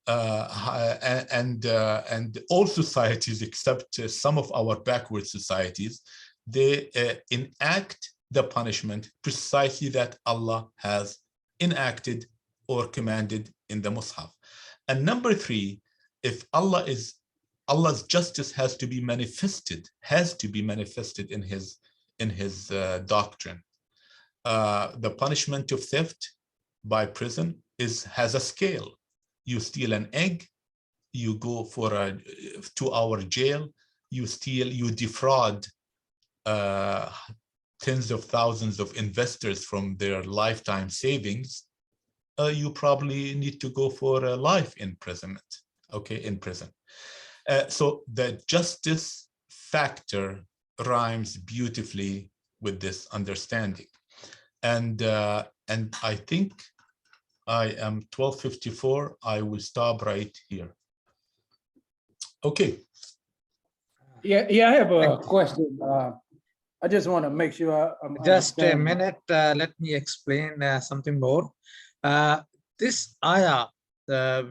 And all societies except some of our backward societies, they enact the punishment precisely that Allah has enacted or commanded in the Mus'haf. And number three, if Allah's justice has to be manifested in his doctrine. The punishment of theft by prison has a scale. You steal an egg, you go for a 2-hour jail. You defraud tens of thousands of investors from their lifetime savings. You probably need to go for a life imprisonment, okay, in prison. So the justice factor rhymes beautifully with this understanding. And I think I am 12:54. I will stop right here. Okay. Yeah, I have a question. I just want to make sure I'm Just a understanding. minute, let me explain something more. This ayah,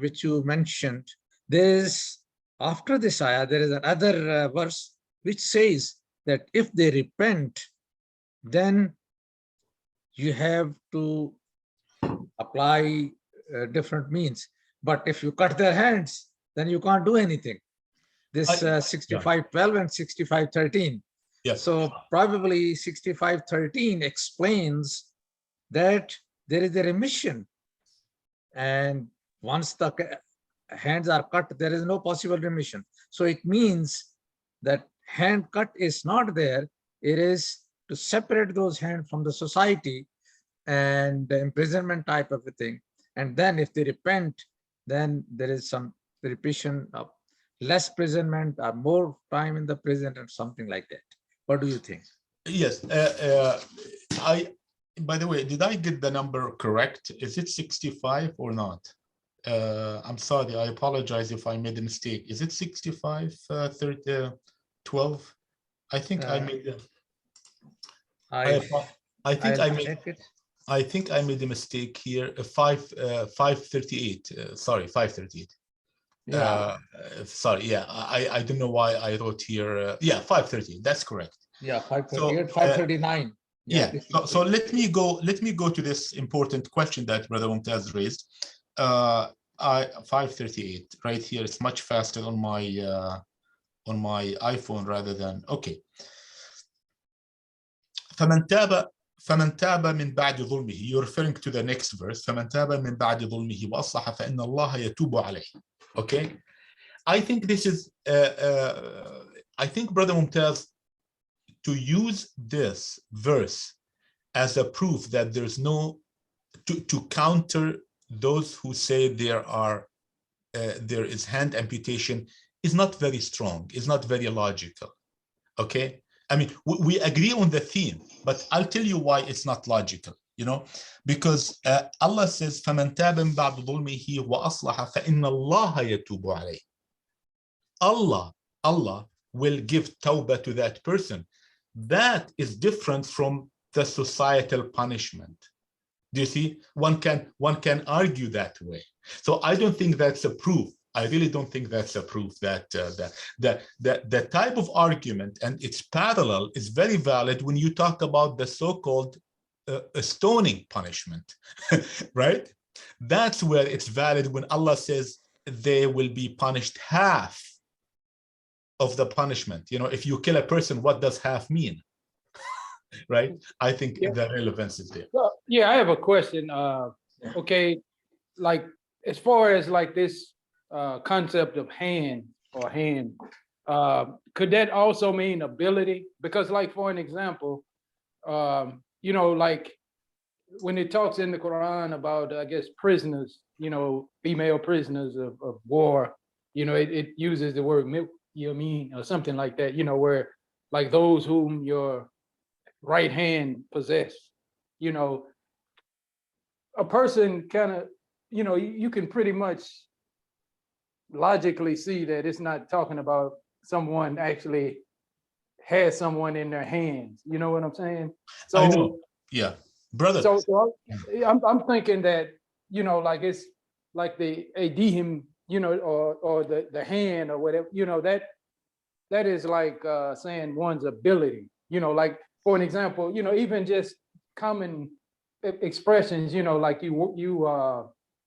which you mentioned, after this ayah, there is another verse which says that if they repent, then you have to apply different means. But if you cut their hands, then you can't do anything. This 65:12 and 65:13. Yes. So probably 65:13 explains that there is a remission. And once the hands are cut, there is no possible remission. So it means that hand cut is not there. It is to separate those hands from the society and the imprisonment type of a thing. And then if they repent, then there is some repetition of less imprisonment or more time in the prison and something like that. What do you think? Yes. By the way, did I get the number correct? Is it 65 or not? I'm sorry, I apologize if I made a mistake. Is it 65, 30, 12? I think I made I think I made a mistake here. 538. Sorry, 538. Yeah. Sorry, yeah. I don't know why I wrote here. Yeah, 538. That's correct. Yeah, 538, 539. Yeah. So let me go to this important question that Brother Mumtaz raised. 538 right here. It's much faster on my iPhone rather than okay. فمن تاب من بعد ظلمه. You're referring to the next verse. فمن تاب من بعد ظلمه وأصلح فإن الله يتوب عليه. Okay. I think this is. I think Brother Mumtaz, to use this verse as a proof that there's no to counter those who say there is hand amputation is not very strong, is not very logical. Okay, I mean we agree on the theme, but I'll tell you why it's not logical, you know, because Allah says فَمَنْ تَابَ مِنْ بَعْدِ ظُلْمِهِ وَأَصْلَحَ فَإِنَّ اللَّهَ يَتُوبُ عَلَيْهِ. Allah will give tawbah to that person. That is different from the societal punishment. Do you see? One can argue that way. So I don't think that's a proof. I really don't think that's a proof that the type of argument and its parallel is very valid when you talk about the so-called stoning punishment, right? That's where it's valid when Allah says they will be punished half of the punishment. You know, if you kill a person, what does half mean? Right? I think the relevance is there. Well, yeah, I have a question. Okay, like as far as like this concept of hand, could that also mean ability? Because like for an example, you know, like when it talks in the Quran about, I guess, prisoners, you know, female prisoners of war, you know, it uses the word yamin or something like that, you know, where like those whom your right hand possess, you know, a person kind of, you know, you can pretty much logically see that it's not talking about someone actually had someone in their hands. You know what I'm saying? I know. Yeah, brother. So I'm thinking that, you know, like it's like the adihim, you know, or the hand or whatever, you know, that is like saying one's ability, you know, like for an example, you know, even just common expressions, you know, like you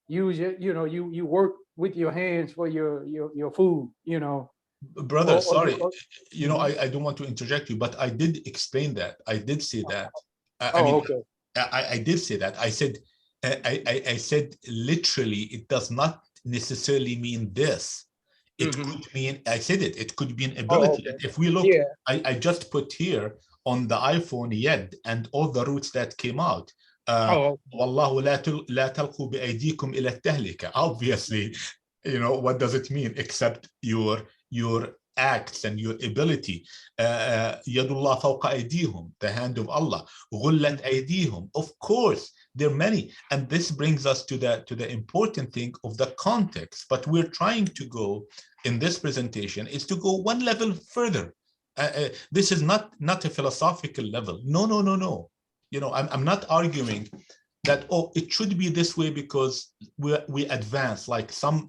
use your, you know, you work with your hands for your food, you know. Brother, sorry, you know, Mhm. I don't want to interject you, but I did explain that. I did say that. I Oh, mean, okay. I did say that. I said, I said literally, it does not necessarily mean this. It Mhm. could mean, I said it, it could be an Oh, ability. okay. And if we look, Yeah. I just put here on the iPhone yet and all the roots that came out. Oh, والله لا تلقوا بأيديكم إلى التهلكة. Obviously, you know, what does it mean except your acts and your ability. يد الله فوق أيديهم, the hand of Allah. غلت أيديهم. Of course, there are many, and this brings us to the important thing of the context. But we're trying to go in this presentation is to go one level further. This is not a philosophical level. No, no, no, no. You know, I'm not arguing that, oh, it should be this way because we advance. Like some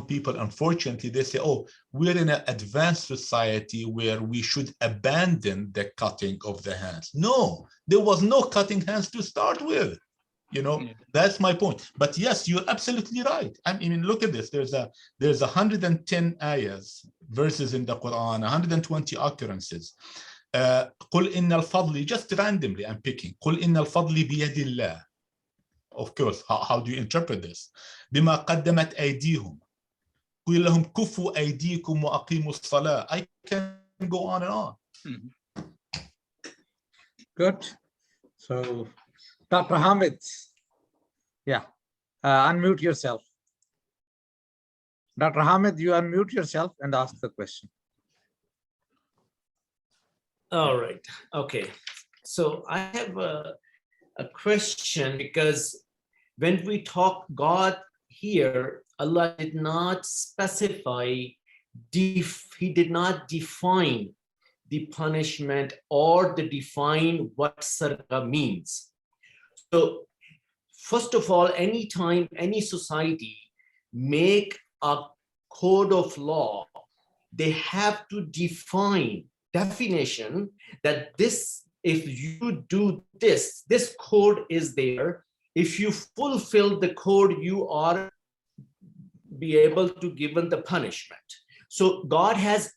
people, unfortunately, they say, oh, we're in an advanced society where we should abandon the cutting of the hands. No, there was no cutting hands to start with. You know, that's my point. But yes, you're absolutely right. I mean, look at this. There's 110 ayahs, verses in the Quran, 120 occurrences. قل إن الفضل, just randomly I'm picking, قل إن الفضل بيد الله. Of course, how do you interpret this? بما قدمت أيديهم. قل لهم كفوا أيديكم وأقيموا الصلاة. I can go on and on. Good. So, Dr. Hamid, yeah, unmute yourself. Dr. Hamid, you unmute yourself and ask the question. All right. Okay. So I have a question, because when we talk God here, Allah did not specify, he did not define the punishment or define what sarqa means. So first of all, anytime any society make a code of law, they have to define definition that this, if you do this, this code is there. If you fulfill the code, you are be able to given the punishment. So God has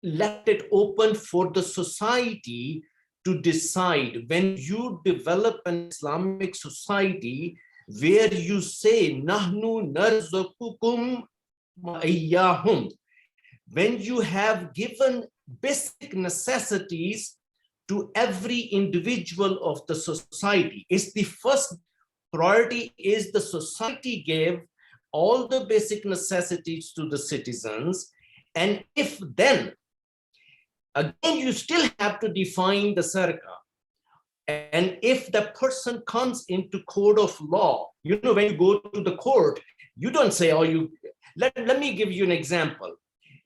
left it open for the society to decide. When you develop an Islamic society where you say nahnu narzuqukum wa iyyahum, when you have given basic necessities to every individual of the society, it's the first priority is the society gave all the basic necessities to the citizens. And if then, again, you still have to define the sarqa. And if the person comes into code of law, you know, when you go to the court, you don't say, oh, you, let me give you an example.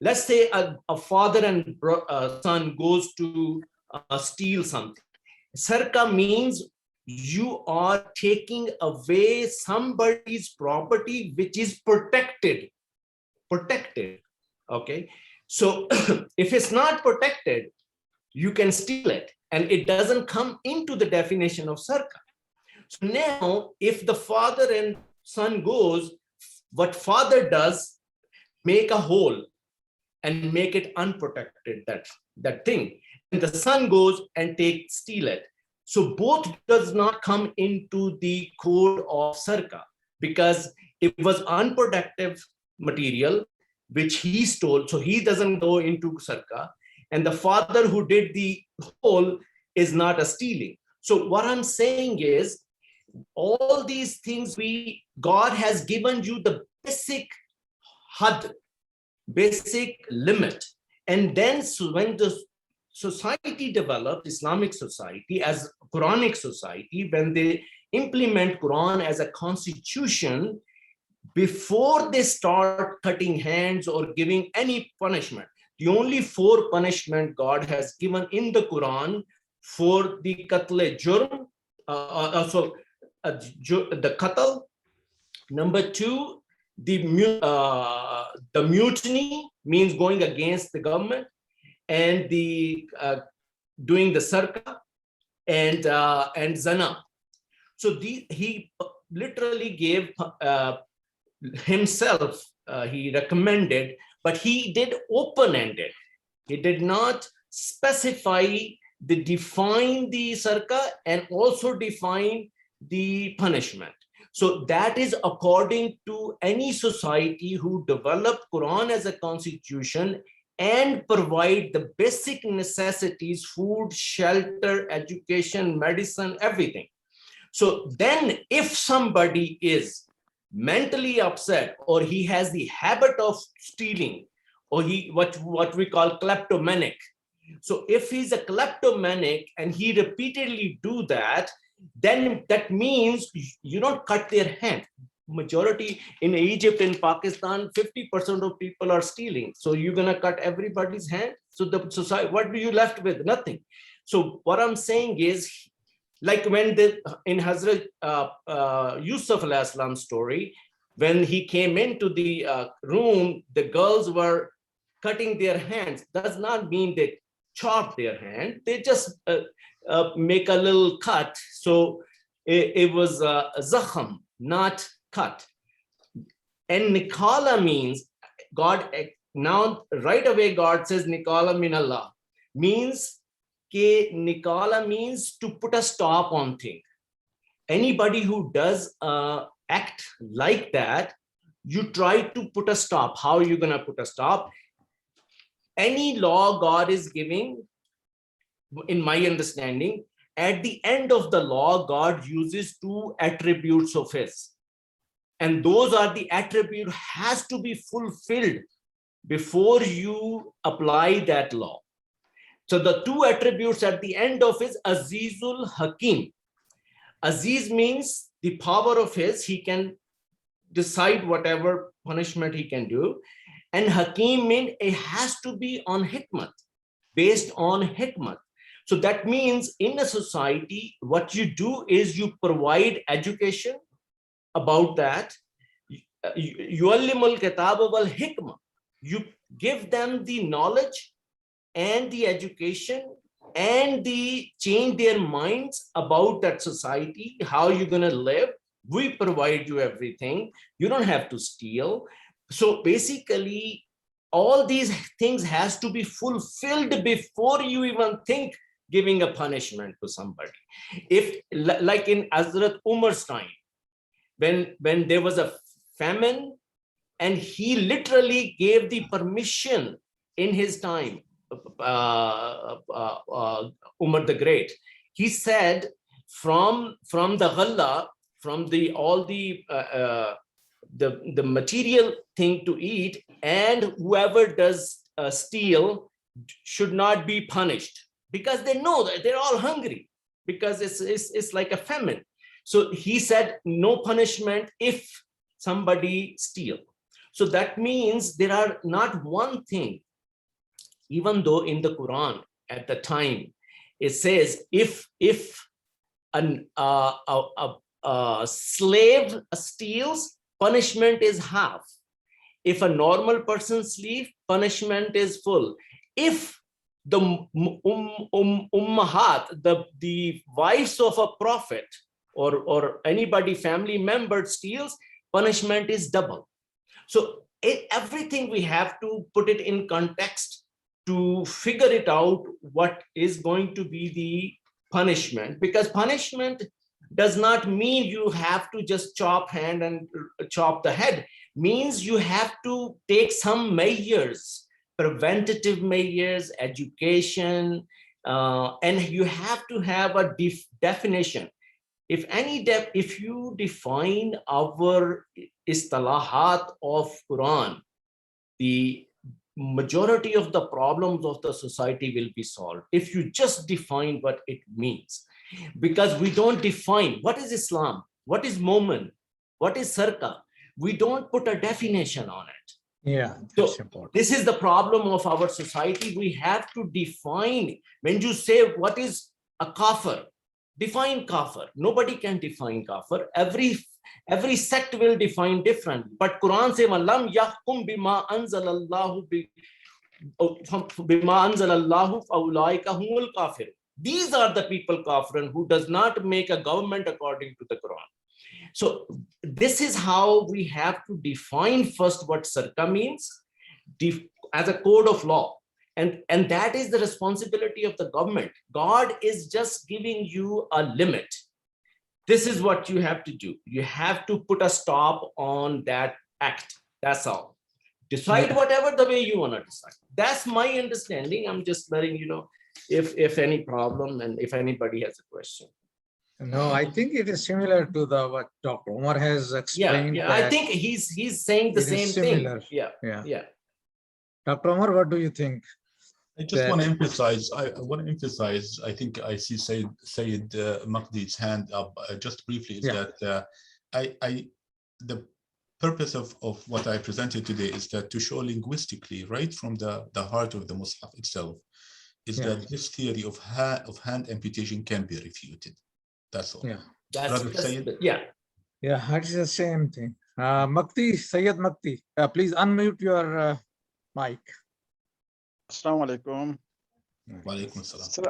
Let's say a father and son goes to steal something. Sarqa means you are taking away somebody's property which is protected. Okay. So if it's not protected, you can steal it and it doesn't come into the definition of sarqa. So now if the father and son goes, what father does, make a hole and make it unprotected, that thing. And the son goes and steal it. So both does not come into the code of sarqa because it was unprotective material which he stole, so he doesn't go into sarqa. And the father who did the hole is not a stealing. So what I'm saying is, all these things God has given you the basic had, basic limit. And then so when the society developed, Islamic society as Quranic society, when they implement Quran as a constitution, before they start cutting hands or giving any punishment, The only 4 punishment God has given in the Quran for the qatl jurm, the qatl. Number 2, the mutiny, means going against the government, and the doing the sarqa, and zana. So he literally gave himself, he recommended, but he did open-ended. He did not specify define the sarqa and also define the punishment. So that is according to any society who developed Quran as a constitution and provide the basic necessities, food, shelter, education, medicine, everything. So then if somebody is mentally upset, or he has the habit of stealing, or he what we call kleptomanic. So if he's a kleptomanic and he repeatedly do that, then that means you don't cut their hand. Majority in Egypt and Pakistan, 50% of people are stealing. So you're gonna cut everybody's hand. So the society, what do you left with? Nothing. So what I'm saying is, like when in Hazrat Yusuf alayhi salam story, when he came into the room, the girls were cutting their hands. Does not mean they chop their hand. They just make a little cut. So it was a zakham, not cut. And nikala means God, now right away God says nikala min Allah, means nikala means to put a stop on thing. Anybody who does act like that, you try to put a stop. How are you going to put a stop? Any law God is giving, in my understanding, at the end of the law, God uses 2 attributes of his. And those are the attribute has to be fulfilled before you apply that law. So the 2 attributes at the end of is Azizul Hakim. Aziz means the power of his, he can decide whatever punishment he can do. And Hakim means it has to be on hikmat, based on hikmat. So that means in a society, what you do is you provide education about that. Yu'allimul kitaba wal hikmah. You give them the knowledge and the education and the change their minds about that society, how you're going to live. We provide you everything. You don't have to steal. So basically, all these things has to be fulfilled before you even think giving a punishment to somebody. If, like in Hazrat Umar's time, when there was a famine, and he literally gave the permission in his time, Umar the Great, he said, from the ghalla, from all the material thing to eat, and whoever does steal should not be punished, because they know that they're all hungry, because it's like a famine. So he said no punishment if somebody steal. So that means there are not one thing, even though in the Quran at the time it says if a slave steals, punishment is half. If a normal person steals, punishment is full. If the ummahat, the wives of a prophet or anybody family member steals, punishment is double. So everything we have to put it in context to figure it out what is going to be the punishment, because punishment does not mean you have to just chop hand and chop the head. Means you have to take some measures, preventative measures, education, and you have to have a definition. If you define our istalahat of Quran, the majority of the problems of the society will be solved if you just define what it means. Because we don't define what is Islam, what is Mu'min, what is Sarqa. We don't put a definition on it. Yeah, So that's important. this is the problem of our society. We have to define, when you say what is a kafir, define kafir. Nobody can define kafir. Every sect will define different. But Quran says, "Lam yahkum bima anzalallahu bima anzalallahu faulaika humul kafir." These are the people kafir who does not make a government according to the Quran. So this is how we have to define first what sarka means as a code of law. And that is the responsibility of the government. God is just giving you a limit. This is what you have to do. You have to put a stop on that act. That's all. Decide Yeah. whatever the way you want to decide. That's my understanding. I'm just letting you know if any problem and if anybody has a question. No, I think it is similar to the what Dr. Omar has Yeah, explained. yeah. I that think he's saying the it is same similar. thing. Yeah, Yeah. yeah. Dr. Omar, what do you think? I just want to That- emphasize, I think I see Sayed Maqdi's hand up just briefly, is Yeah. that the purpose of what I presented today is that to show linguistically, right from the heart of the Mus'haf itself, is Yeah. that this theory of hand amputation can be refuted. That's all. Yeah. Brother Sayed? Yeah. Yeah, it's the same thing. Makti, Sayyid Makti, please unmute your mic. Assalamu alaikum. Wa alaikum assalam. Sir,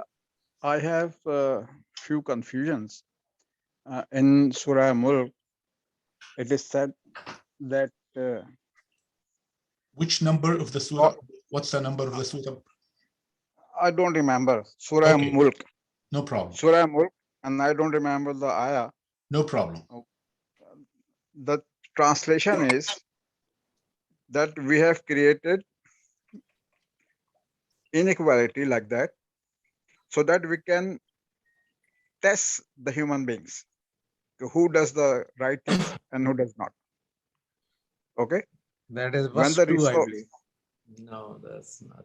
I have few confusions. In Surah Mulk, it is said that Which number of the surah? What's the number of the surah? I don't remember Surah Okay. Mulk, No problem. Surah Mulk, and I don't remember the ayah. No problem. The translation is that we have created inequality like that so that we can test the human beings, who does the right things and who does not. Okay. That is When verse the 2, I resource, believe. No, that's not.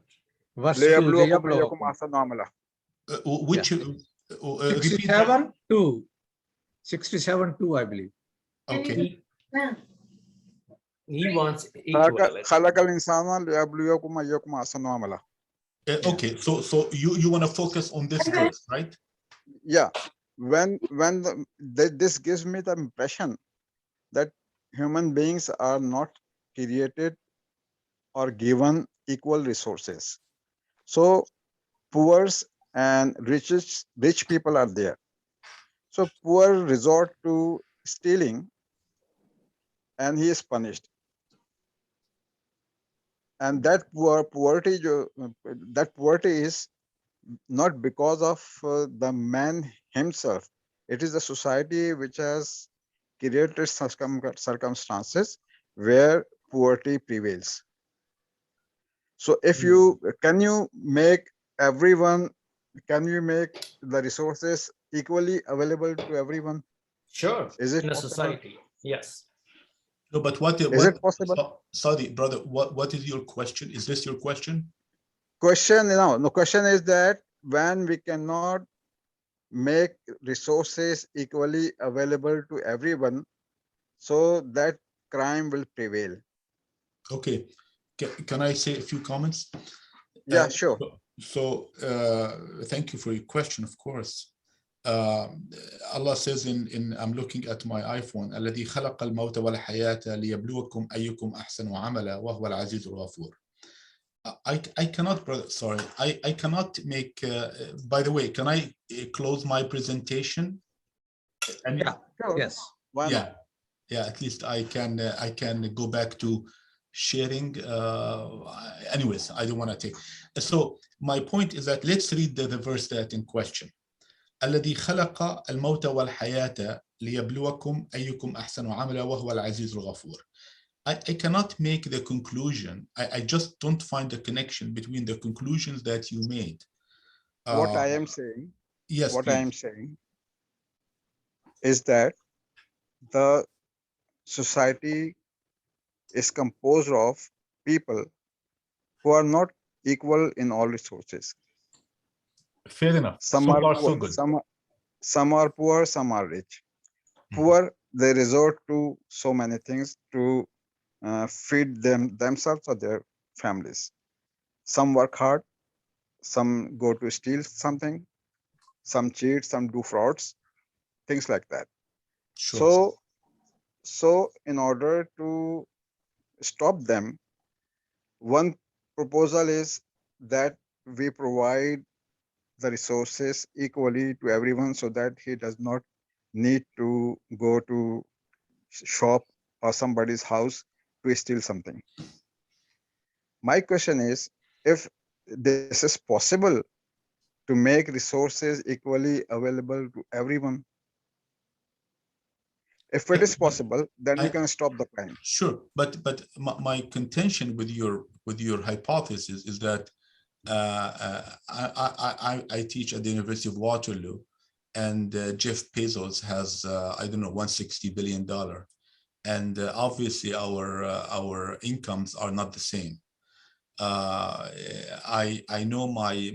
Verse 2, ليبلوكم ليبلوكم. أيكم أحسن عملا. Which repeat that? 67, 2. 67, 2, I believe. Okay. He wants equality. خلق الإنسان ليبلوكم أيكم أحسن عملا. Okay. So you want to focus on this verse, right? Yeah. When this gives me the impression that human beings are not created or given equal resources. So poor and rich people are there. So poor resort to stealing and he is punished. And that poverty is not because of the man himself. It is the society which has created circumstances where poverty prevails. So if you can you make the resources equally available to everyone? Sure. Is it in a possible? society? Yes. No, but Is it possible? Sorry, brother, what is your question? Is this your question? The question is that when we cannot make resources equally available to everyone, so that crime will prevail. Okay. Can I say a few comments? Yeah, sure. So thank you for your question, of course. Allah says in I'm looking at my iPhone, الذي خلق الموت والحياة ليبلوكم أيكم أحسن عملا وهو العزيز الغفور. I cannot, brother, sorry, I cannot make, by the way, can I close my presentation? And Yeah. Sure. Yes. Why not? yeah, at least I can go back to sharing. Anyways, I don't want to take. So my point is that let's read the verse that in question. الذي خلق الموت والحياة ليبلوكم أيكم أحسن عملا وهو العزيز الغفور. I cannot make the conclusion. I just don't find the connection between the conclusions that you made. What I am saying, Yes, what please. I am saying is that the society is composed of people who are not equal in all resources. Fair enough. Some So are far, poor, so good. some are poor, some are rich. Mhm. Poor, they resort to so many things to feed themselves or their families. Some work hard, some go to steal something, some cheat, some do frauds, things like that. Sure. So in order to stop them, one proposal is that we provide the resources equally to everyone so that he does not need to go to shop or somebody's house to steal something. My question is, if this is possible to make resources equally available to everyone, if it is possible, then we I- can stop the crime. Sure, but my contention with your hypothesis is that I teach at the University of Waterloo, and Jeff Bezos has I don't know $160 billion, and obviously our incomes are not the same. I know my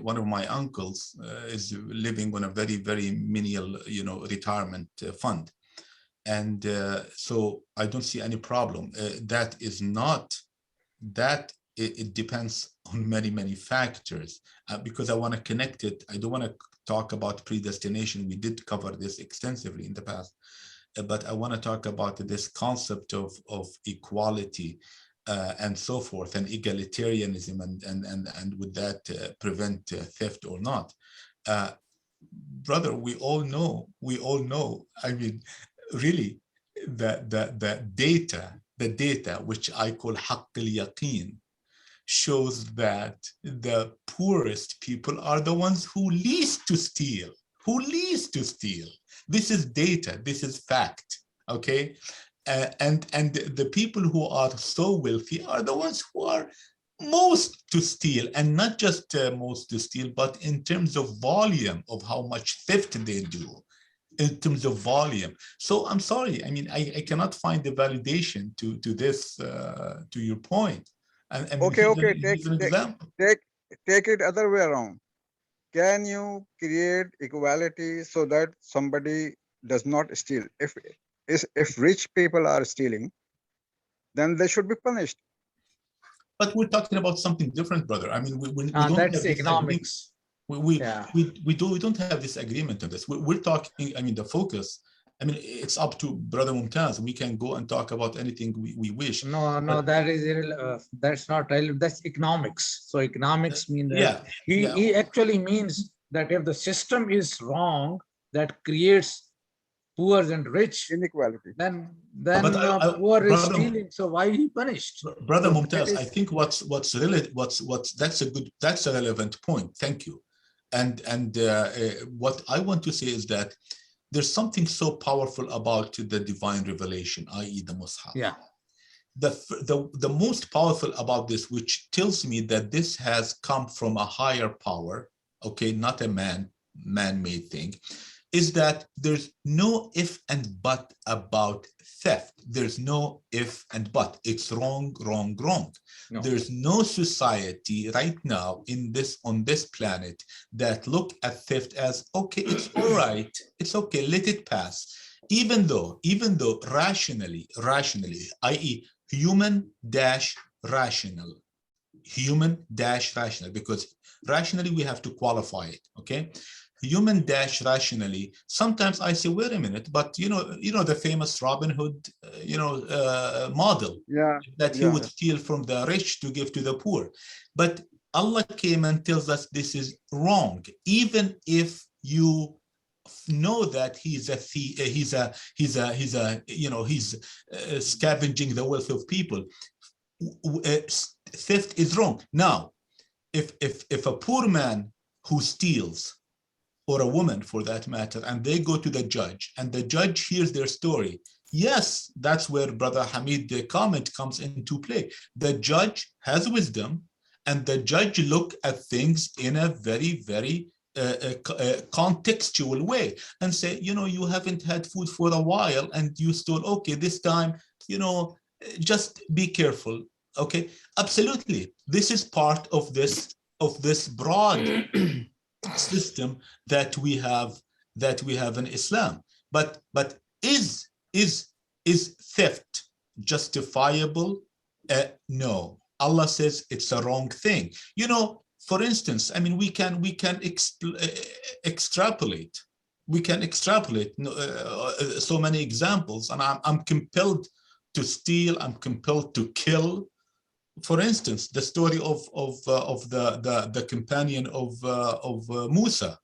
one of my uncles is living on a very menial retirement fund, and so I don't see any problem. That is not that it depends on many factors, because I want to connect it. I don't want to talk about predestination. We did cover this extensively in the past, but I want to talk about this concept of equality and so forth, and egalitarianism, and would that prevent theft or not? Brother, we all know. I mean, really, the data, which I call haqq al-yaqeen, shows that the poorest people are the ones who least to steal. This is data. This is fact. Okay, and the people who are so wealthy are the ones who are most to steal, and not just most to steal, but in terms of volume of how much theft they do, in terms of volume. So I'm sorry, I mean, I cannot find the validation to this, to your point. And Okay, okay, here's an example. take it other way around. Can you create equality so that somebody does not steal? If rich people are stealing, then they should be punished. But we're talking about something different, brother. I mean, we don't That's have this agreement. economics. We Yeah. we don't have this agreement on this. We're talking, I mean, the focus, I mean, it's up to Brother Mumtaz. We can go and talk about anything we wish. No, But that is that's not relevant. That's economics. So economics mean that yeah, yeah. he actually means that if the system is wrong, that creates poor and rich, Inequality. then But poor is brother, stealing. So why he punished? Brother So that Mumtaz, I is, think that's a relevant point. Thank you. And what I want to say is that there's something so powerful about the divine revelation, i.e., the Mus'haf. yeah. The most powerful about this, which tells me that this has come from a higher power, okay, not a man-made thing, is that there's no if and but about theft. There's no if and but. It's wrong. No. There's no society right now on this planet that look at theft as, okay, it's all right, it's okay, let it pass. Even though rationally, i.e. human-rational, because rationally we have to qualify it, okay? Human-rationally, sometimes I say, wait a minute, but you know the famous Robin Hood model, Yeah, that he yeah. would steal from the rich to give to the poor. But Allah came and tells us this is wrong, even if you know that he's scavenging the wealth of people. Theft is wrong. Now, if a poor man who steals, or a woman for that matter, and they go to the judge, and the judge hears their story, yes, that's where Brother Hamid, the comment comes into play. The judge has wisdom, and the judge look at things in a very contextual way, and say, you haven't had food for a while, and you stole. Okay, this time, just be careful. Okay, absolutely. This is part of this broad system that we have in Islam. But is theft justifiable? No. Allah says it's a wrong thing. You know, for instance, I mean, we can extrapolate. We can extrapolate so many examples, and I'm compelled to steal. I'm compelled to kill. For instance, the story of the companion of Musa.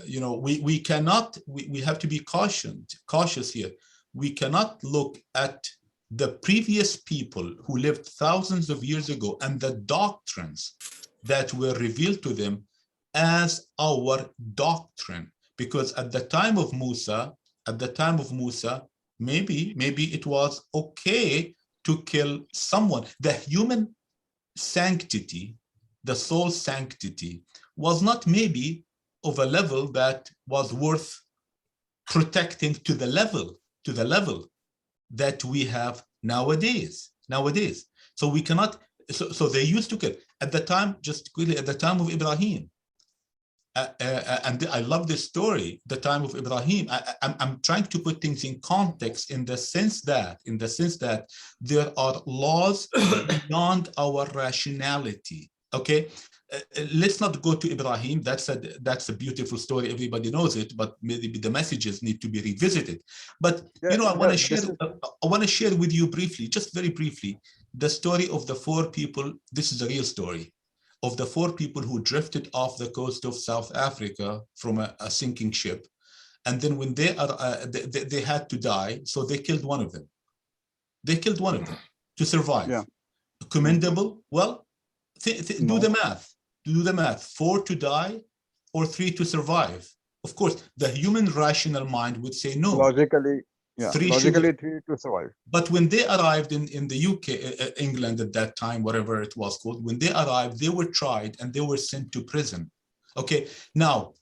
You know, we cannot. We have to be cautious here. We cannot look at the previous people who lived thousands of years ago and the doctrines that were revealed to them as our doctrine, because at the time of Musa, maybe it was okay to kill someone. The human sanctity, the soul sanctity, was not maybe of a level that was worth protecting to the level that we have nowadays. So we cannot, so they used to kill. At the time, just quickly, at the time of Ibrahim, and I love this story, the time of Ibrahim, I'm trying to put things in context in the sense that there are laws beyond our rationality, okay? Let's not go to Ibrahim. That's a beautiful story. Everybody knows it, but maybe the messages need to be revisited. But you know, I want to share with you briefly, just very briefly, the story of the 4 people. This is a real story of the 4 people who drifted off the coast of South Africa from a sinking ship, and then when they had to die, so they killed one of them. They killed one of them to survive. Yeah. Commendable. Well, No. do the math. 4 to die or 3 to survive. Of course, the human rational mind would say no. Logically, yeah. 3 Logically, 3 to survive. But when they arrived in the UK, England at that time, whatever it was called, when they arrived, they were tried and they were sent to prison. Okay, now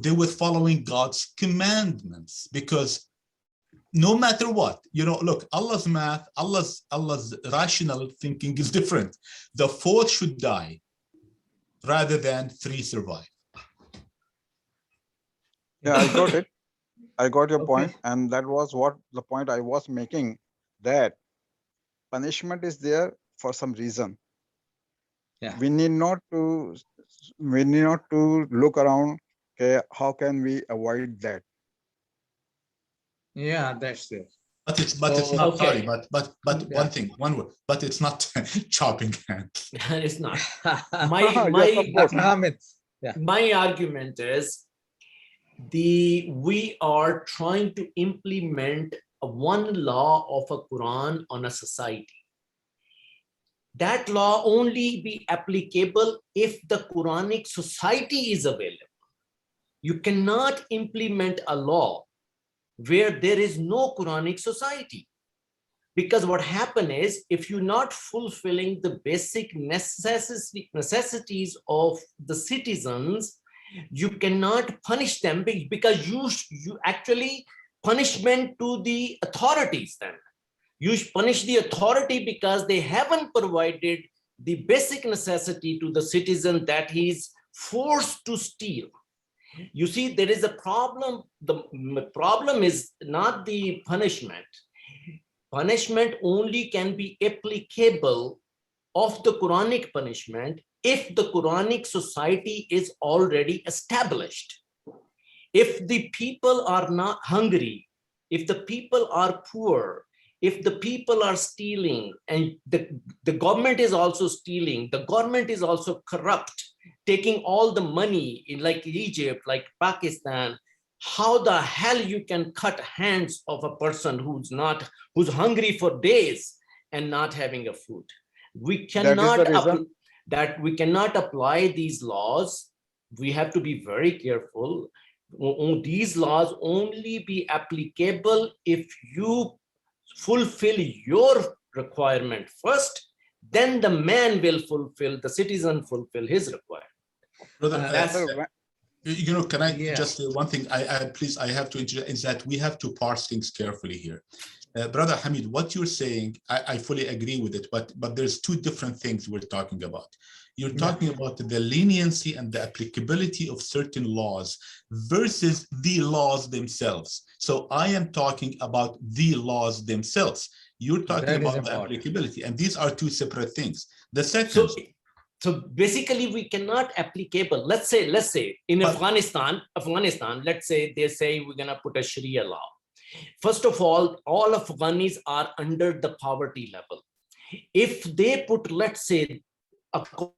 they were following God's commandments, because no matter what, you know, look, Allah's math, Allah's rational thinking is different. The 4th should die rather than 3 survive. Yeah, I got it. I got your Okay. point, and that was what the point I was making, that punishment is there for some reason. Yeah. We need not to look around, okay, how can we avoid that? Yeah, that's it. But it's not, Okay. sorry, but Yeah. one word, but it's not chopping hands. It's not. Yes, of course. Hamid, My argument is we are trying to implement one law of a Quran on a society. That law only be applicable if the Quranic society is available. You cannot implement a law where there is no Quranic society. Because what happens is, if you're not fulfilling the basic necessities of the citizens, you cannot punish them, because you actually punishment to the authorities then. You punish the authority because they haven't provided the basic necessity to the citizen that he's forced to steal. You see, there is a problem. The problem is not the punishment. Punishment only can be applicable of the Quranic punishment if the Quranic society is already established. If the people are not hungry, if the people are poor, if the people are stealing, and the government is also stealing, the government is also corrupt, taking all the money in like Egypt, like Pakistan, how the hell you can cut hands of a person who's hungry for days and not having a food? We cannot we cannot apply these laws. We have to be very careful. These laws only be applicable if you fulfill your requirement first, then the man will fulfill, the citizen fulfill his requirement. Brother, You know, can I Yeah. just say one thing? Please, I have to interject, is that we have to parse things carefully here. Brother Hamid, what you're saying, I fully agree with it, but there's two different things we're talking about. You're talking about the leniency and the applicability of certain laws versus the laws themselves. So I am talking about the laws themselves. You're talking That is about the important. applicability, and these are two separate things. The second, So basically we cannot applicable. Let's say in Afghanistan, let's say they say we're gonna put a Sharia law. First of all Afghanis are under the poverty level. If they put, let's say, according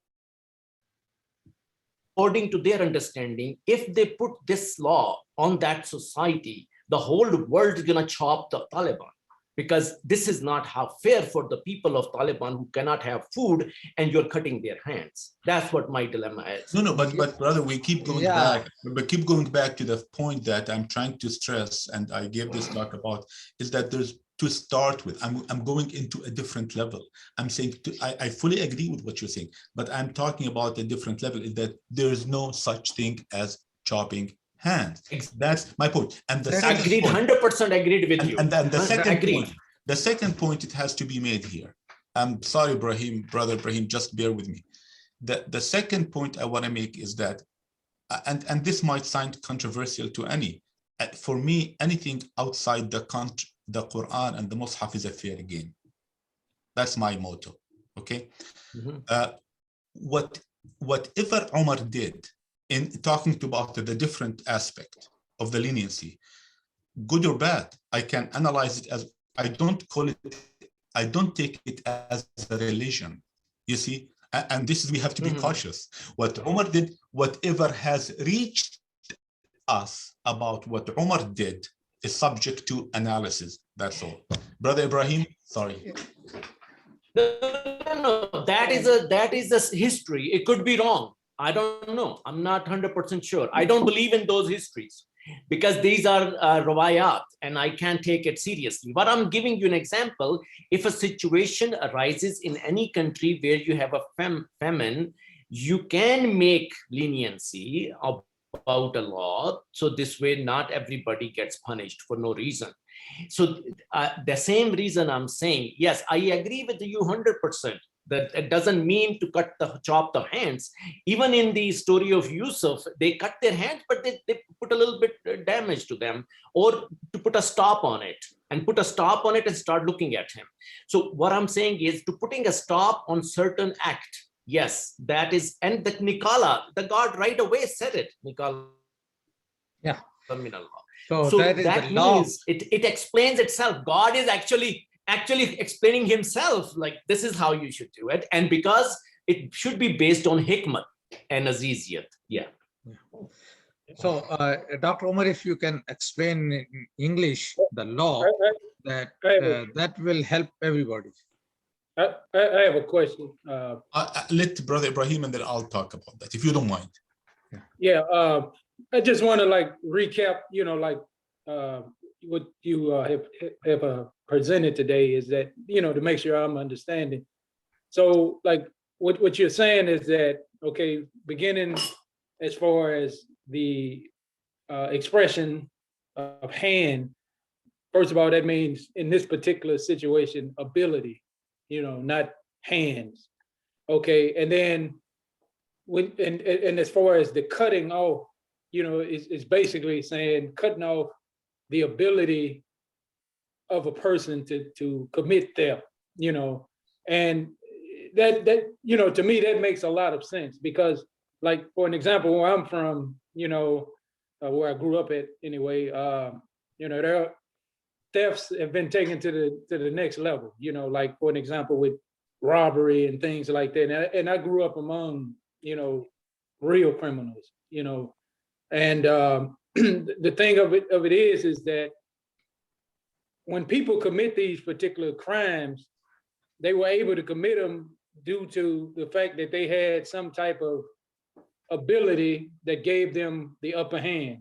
to their understanding, if they put this law on that society, the whole world is gonna chop the Taliban, because this is not how fair for the people of Taliban who cannot have food, and you're cutting their hands. That's what my dilemma is. no, but brother, we keep going Yeah. back, but keep going back to the point that I'm trying to stress, and I gave this talk about, is that there's, to start with, I'm going into a different level. I'm saying, I fully agree with what you're saying, but I'm talking about a different level, is that there's no such thing as chopping hands. That's my point. And the second Agreed, point, 100% agreed with you. and then the second Agreed. point, the second point, it has to be made here. I'm sorry, brother Ibrahim, just bear with me. The second point I want to make is that, and this might sound controversial to any, for me, anything outside the Quran and the Mus'haf is a fair game. That's my motto. Okay. Whatever Umar did in talking about the different aspect of the leniency, good or bad, I can analyze it as, I don't take it as a religion, you see, and this is, we have to be cautious. What Umar did, whatever has reached us about what Umar did is subject to analysis. That's all. Brother Ibrahim, sorry. No, that is a history. It could be wrong. I don't know. I'm not 100% sure. I don't believe in those histories, because these are rawayat, and I can't take it seriously. But I'm giving you an example. If a situation arises in any country where you have a famine, you can make leniency about a law, so this way not everybody gets punished for no reason. So the same reason I'm saying, yes, I agree with you 100%. That it doesn't mean to chop the hands. Even in the story of Yusuf, they cut their hands, but they put a little bit damage to them, or to put a stop on it, and start looking at him. So what I'm saying is, to putting a stop on certain act, yes, that is, and the Nikala, the God right away said it, Nikala. Yeah. Minallah. So So that is that the law. means it explains itself. God is actually explaining himself, like, this is how you should do it. And because it should be based on hikmah and aziziyat. Yeah. So Dr. Omar, if you can explain in English the law, that will help everybody. I have a question. Let Brother Ibrahim, and then I'll talk about that, if you don't mind. Yeah, I just want to recap, what you have presented today, is that, to make sure I'm understanding. So what you're saying is that, okay, beginning as far as the expression of hand, first of all, that means in this particular situation, ability, not hands. Okay, and then and as far as the cutting off, is basically saying cutting off the ability of a person to commit theft, and that to me that makes a lot of sense, because for an example, where I'm from, where I grew up at anyway, there are thefts have been taken to the next level, for an example with robbery and things like that. And I grew up among, real criminals, and the thing of it is that when people commit these particular crimes, they were able to commit them due to the fact that they had some type of ability that gave them the upper hand,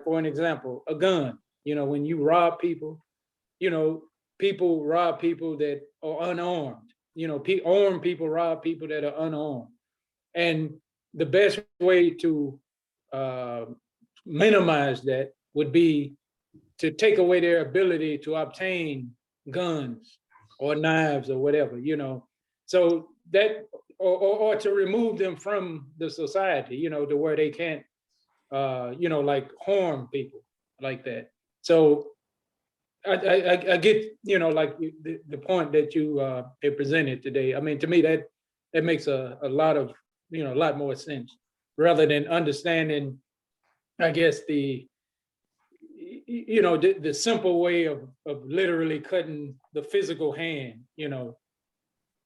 for an example, a gun. When you rob people, people rob people that are unarmed. Armed people rob people that are unarmed. And the best way to minimize that would be to take away their ability to obtain guns or knives or whatever, you know. So that, or to remove them from the society, you know, to where they can't, you know, like harm people like that. So I get, you know, like the point that you presented today. I mean, to me, that makes a lot of, you know, a lot more sense rather than understanding, I guess, you know, the simple way of literally cutting the physical hand, you know.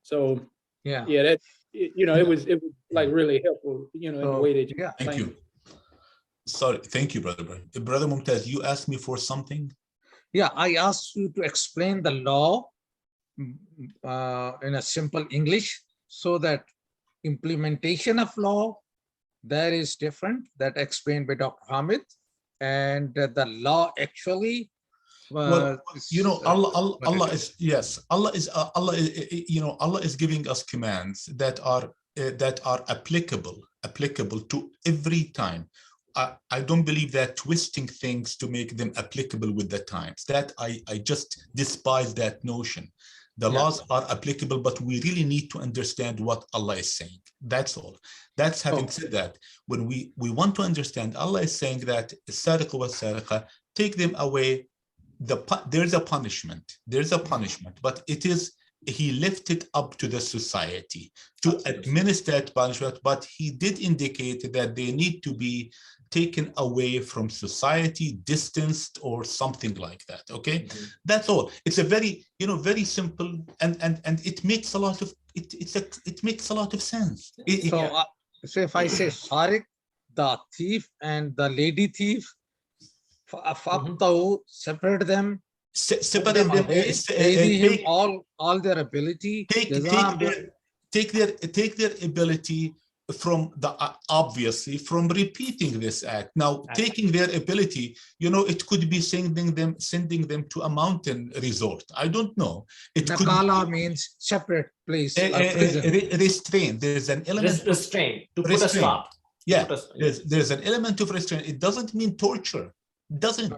So Yeah. yeah, that, you know, it was like really helpful, you know, in the So, way that you yeah. Thank explained you. Sorry, thank you, brother. Brother Mumtaz, you asked me for something. Yeah, I asked you to explain the law in a simple English so that implementation of law, that is different, that explained by Dr. Hamid, and the law actually Well, you know, Allah is is, yes, Allah is, you know, Allah is giving us commands that are applicable to every time. I don't believe that twisting things to make them applicable with the times. That I just despise that notion. The laws are applicable, but we really need to understand what Allah is saying. That's all. That's having said that, when we want to understand, Allah is saying that sariq wa sariqa, take them away. There's a punishment, but it is, he left it up to the society to administer that punishment, but he did indicate that they need to be taken away from society, distanced or something like that. Okay, that's all. It's a very, you know, very simple, and it makes a lot of it makes a lot of sense. So if I say Sariq, the thief, and the lady thief, separate them, Separate them them, away, him all their ability. Take their ability from the obviously from repeating this act. Now, taking their ability, you know, it could be sending them to a mountain resort. I don't know. It could means separate place. Restraint. There's an element restraint, to put a stop. Yeah, there's an element of restraint. It doesn't mean torture. Doesn't.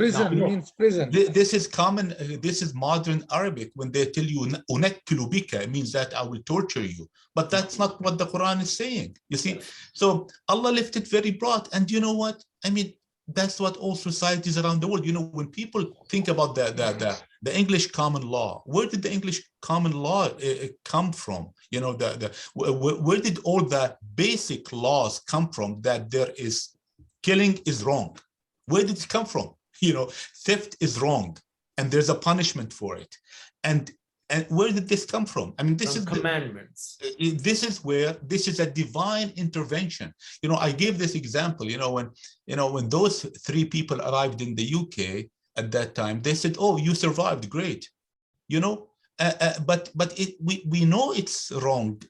Prison means prison. This is common. This is modern Arabic. When they tell you "unakkilu bika," it means that I will torture you. But that's not what the Quran is saying. You see, so Allah left it very broad. And you know what? I mean, that's what all societies around the world. You know, when people think about the English common law, where did the English common law come from? You know, where did all the basic laws come from? That there is killing is wrong. Where did it come from? You know, theft is wrong, and there's a punishment for it. And where did this come from? I mean, this is commandments. This is a divine intervention. You know, I gave this example. You know, when those 3 people arrived in the UK at that time, they said, "Oh, you survived, great." You know, but we know it's wrong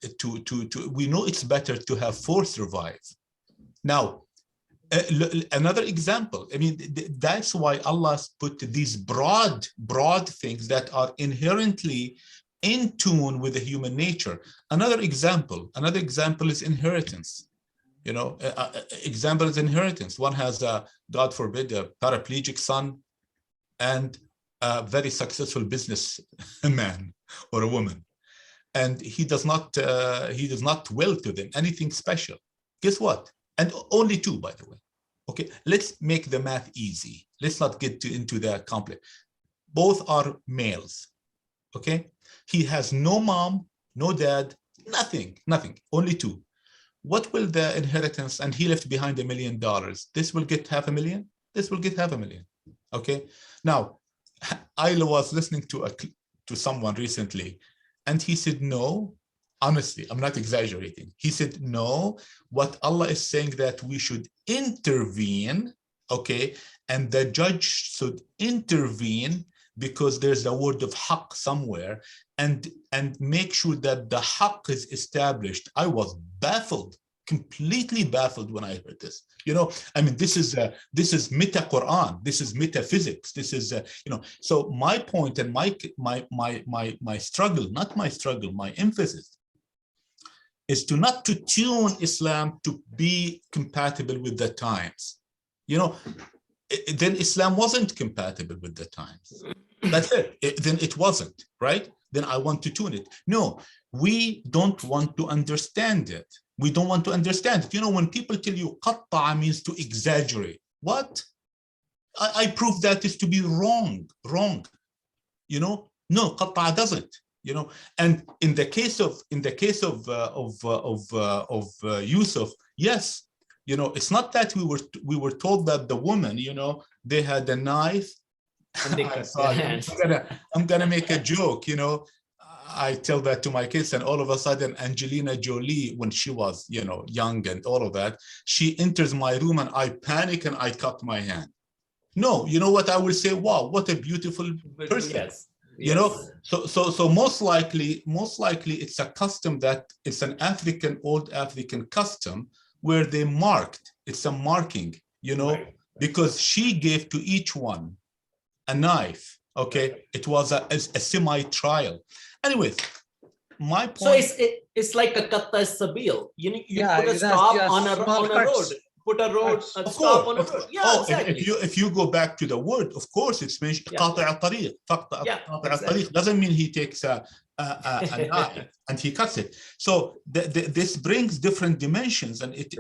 we know it's better to have 4 survive. Now, another example, I mean, that's why Allah put these broad things that are inherently in tune with the human nature. Another example is inheritance. You know, example is inheritance. One has God forbid, a paraplegic son and a very successful businessman or a woman, and he does not will to them anything special. Guess what? And only 2, by the way. Okay, let's make the math easy. Let's not get into the complex. Both are males. Okay, he has no mom, no dad, nothing, only 2. What will the inheritance? And he left behind $1 million. This will get $500,000. This will get $500,000. Okay. Now, I was listening to someone recently, and he said, no. Honestly, I'm not exaggerating. He said, no, what Allah is saying that we should intervene, okay? And the judge should intervene because there's a word of haqq somewhere, and make sure that the haqq is established. I was baffled, completely baffled when I heard this. You know, I mean, this is meta Quran. This is metaphysics. This is, you know, so my point and my struggle, not my struggle, my emphasis is to not to tune Islam to be compatible with the times. You know, then Islam wasn't compatible with the times. That's it. Then it wasn't, right? Then I want to tune it. No, we don't want to understand it. We don't want to understand it. You know, when people tell you qatta'a means to exaggerate, what? I prove that is to be wrong. You know, no, qatta'a doesn't. You know, and in the case of Yusuf, yes, you know, it's not that we were told that the woman, you know, they had a knife. And they cut their hands. I'm gonna make a joke, you know. I tell that to my kids, and all of a sudden, Angelina Jolie, when she was, you know, young and all of that, she enters my room and I panic and I cut my hand. No, you know what I will say? Wow, what a beautiful person. Yes. You know, so most likely it's a custom that it's an old African custom where they marked. It's a marking, you know, Right. because she gave to each one a knife. Okay, Right. it was a semi-trial. Anyways, my point. So it's like a qatta sabil. You Yeah, put a that's stop just on a small road. cuts. Put a road, Cuts. a Of stop course, on a road. Yeah, exactly. if you go back to the word, of course, it's mentioned Yeah. قاطع الطريق. Yeah, قاطع exactly. الطريق doesn't mean he takes a knife and he cuts it. So this brings different dimensions, and it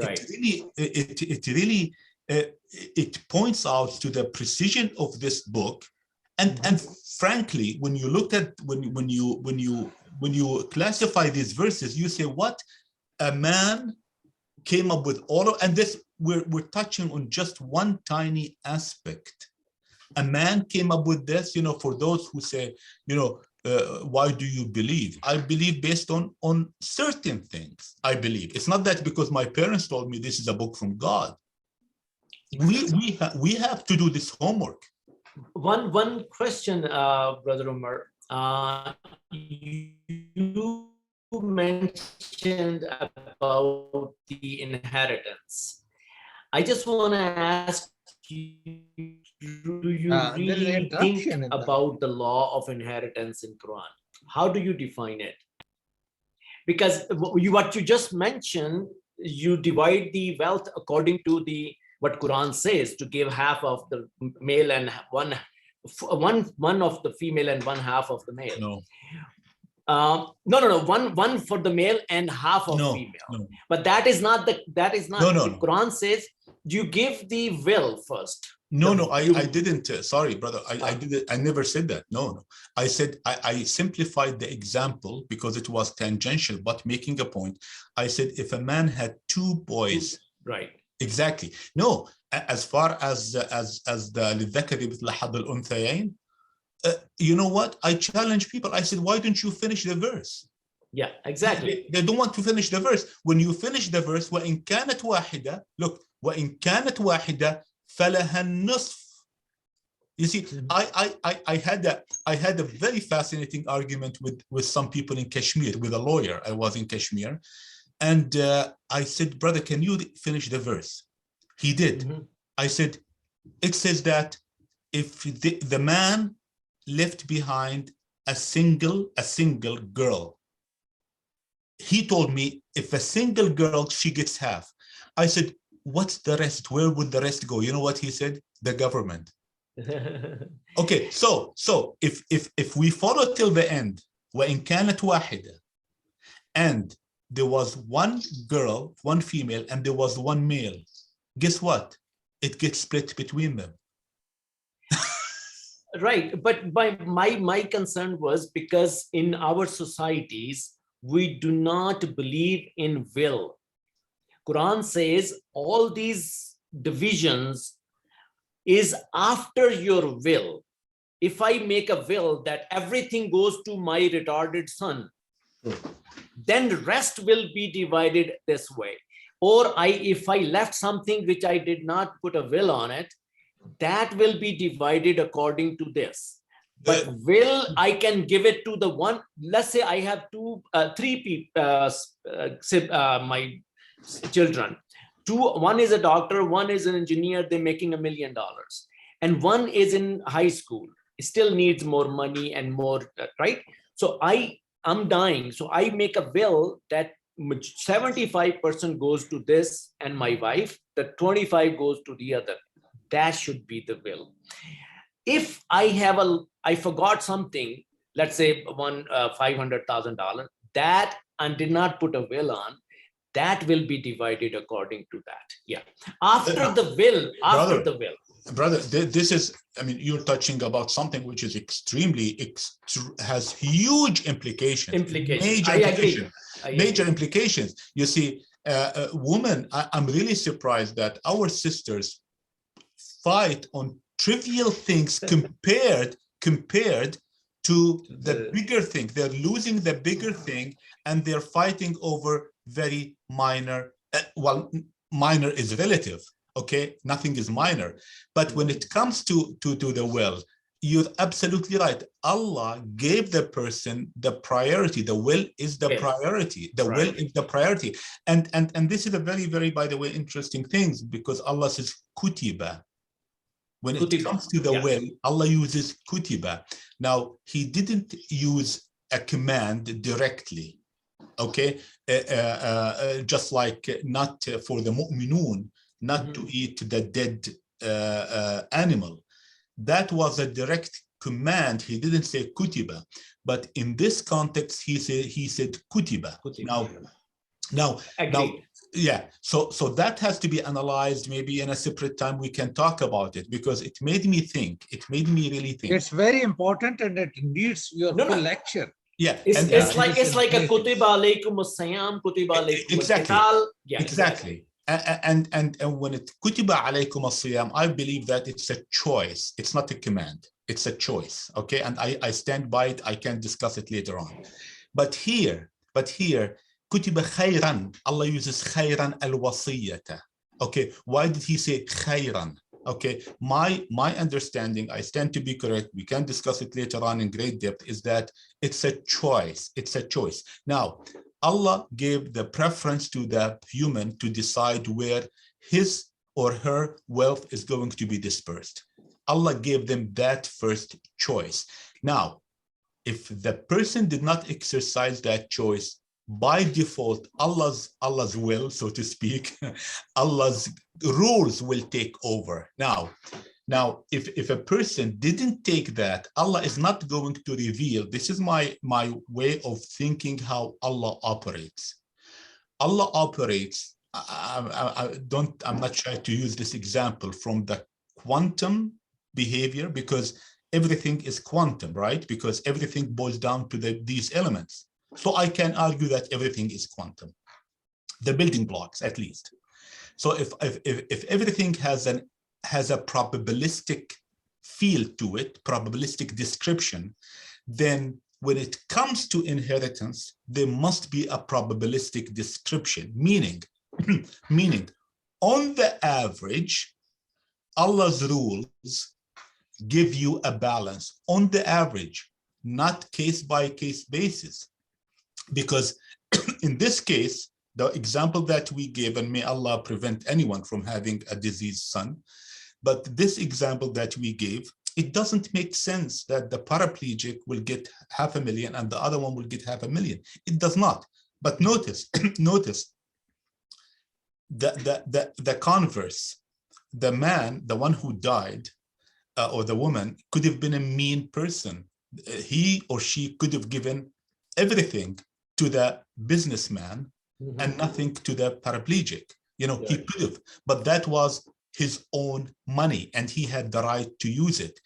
really points out to the precision of this book. And frankly, when you look at when you classify these verses, you say, what a man came up with all of, and this we're touching on just one tiny aspect. A man came up with this, you know, for those who say, you know, why do you believe? I believe based on certain things. I believe it's not that because my parents told me this is a book from God. We have to do this homework. One question, Brother Umar. You mentioned about the inheritance. I just want to ask you, do you There is an really think interruption in that. about the law of inheritance in Quran? How do you define it? Because what you just mentioned, you divide the wealth according to what Quran says, to give half of the male and one of the female and one half of the male. No. No. One for the male and half of female. No. But that is not. No. Quran says you give the will first. No, I didn't. Sorry, brother. I never said that. No. I said I simplified the example because it was tangential, but making a point. I said if a man had two boys, right? Exactly. No, as far as the للذكر مثل حظ الأنثيين, you know what? I challenge people. I said, why don't you finish the verse? Yeah, exactly. They don't want to finish the verse. When you finish the verse, وإن كانت واحدة, look, وإن كانت واحدة فلها النصف. You see, I had a very fascinating argument with some people in Kashmir, with a lawyer. I was in Kashmir. And I said, brother, can you finish the verse? He did. Mm-hmm. I said, it says that if the man left behind a single girl, he told me if a single girl, she gets half. I said, what's the rest? Where would the rest go? You know what he said? The government. Okay, so if we follow till the end, وإن كانت واحدة, and there was one girl, one female, and there was one male, guess what? It gets split between them. Right, but my concern was because in our societies, we do not believe in will. Quran says all these divisions is after your will. If I make a will that everything goes to my retarded son, then the rest will be divided this way. Or if I left something which I did not put a will on it, that will be divided according to this. But will, I can give it to the one. Let's say I have three people, my children. One is a doctor, one is an engineer, they're making $1 million. And one is in high school, still needs more money and more, right? So I'm dying. So I make a will that 75% goes to this and my wife, the 25 goes to the other. That should be the will. If I forgot something, let's say $500,000, that and did not put a will on, that will be divided according to that. Yeah. After the will, Brother, this is, I mean, you're touching about something which is has huge implications. Major I implications. agree. Major implications. You see, women, I'm really surprised that our sisters fight on trivial things compared to the bigger thing. They're losing the bigger thing and they're fighting over very minor, well, minor is relative. Okay, nothing is minor, but when it comes to the will, you're absolutely right. Allah gave the person the priority. The will is the priority. The will is the priority, and this is a very, very, by the way, interesting thing, because Allah says kutiba. When it comes to the will, Allah uses kutiba. Now, He didn't use a command directly. Okay, just like not for the mu'minun, not to eat the dead animal. That was a direct command. He didn't say kutiba, but in this context, he said kutiba. Now, yeah. So that has to be analyzed. Maybe in a separate time we can talk about it, because it made me think. It made me really think. It's very important, and it needs your full lecture. Yeah, it's like a kutiba alaykum as-siyam, kutiba alaykum al-qital. Yeah, exactly. And when it kutiba alaykum as-siyam, I believe that it's a choice. It's not a command. It's a choice. Okay, and I stand by it. I can discuss it later on. But here, kutiba khayran. Allah uses khayran al-wasiyata. Okay, why did He say khayran? Okay, my understanding, I stand to be correct, we can discuss it later on in great depth, is that it's a choice. It's a choice. Now, Allah gave the preference to the human to decide where his or her wealth is going to be dispersed. Allah gave them that first choice. Now, if the person did not exercise that choice, by default, Allah's will, so to speak, Allah's rules will take over. Now, if a person didn't take that, Allah is not going to reveal. This is my way of thinking how Allah operates. Allah operates. I'm not shy to use this example from the quantum behavior, because everything is quantum, right? Because everything boils down to these elements. So I can argue that everything is quantum, the building blocks at least. So if everything has a probabilistic feel to it, probabilistic description, then when it comes to inheritance, there must be a probabilistic description, meaning on the average, Allah's rules give you a balance on the average, not case by case basis. Because in this case, the example that we gave, and may Allah prevent anyone from having a diseased son, but this example that we gave, it doesn't make sense that the paraplegic will get $500,000 and the other one will get $500,000. It does not. But notice, the converse, the man, the one who died, or the woman, could have been a mean person. He or she could have given everything to the businessman and nothing to the paraplegic. You know, he could have, but that was his own money and he had the right to use it.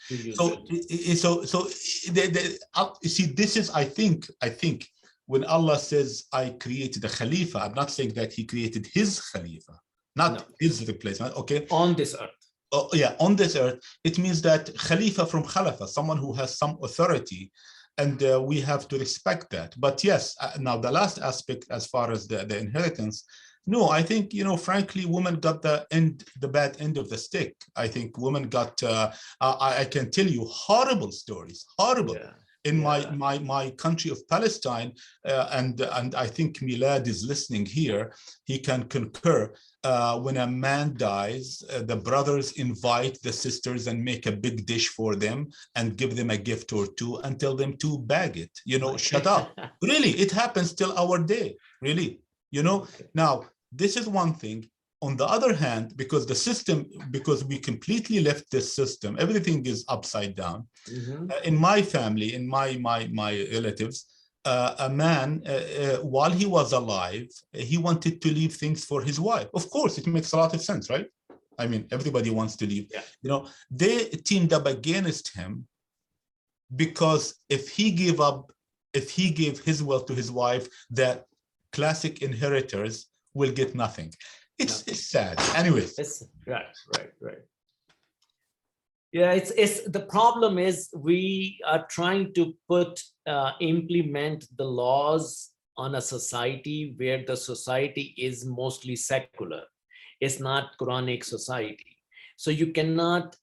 See, this is, I think when Allah says, I created a Khalifa, I'm not saying that He created his Khalifa, not his replacement, okay? On this earth. Oh, yeah, on this earth, it means that Khalifa from Khalafa, someone who has some authority, and we have to respect that. But yes, now the last aspect as far as the inheritance, no, I think, you know, frankly, women got the bad end of the stick. I think women got, I can tell you horrible stories, horrible. Yeah. In my country of Palestine, and I think Milad is listening here, he can concur. When a man dies, the brothers invite the sisters and make a big dish for them and give them a gift or two and tell them to bag it. You know, shut up. Really, it happens till our day. Really. You know, Okay. now this is one thing. On the other hand, because the system, because we completely left this system, everything is upside down. Mhm. In my family, in my relatives, a man, while he was alive, he wanted to leave things for his wife. Of course, it makes a lot of sense, right? I mean, everybody wants to leave. Yeah. You know, they teamed up against him because if he gave his wealth to his wife, the classic inheritors will get nothing. It's sad. Anyways. It's right. Yeah, it's the problem is we are trying to implement the laws on a society where the society is mostly secular. It's not Quranic society. So you cannot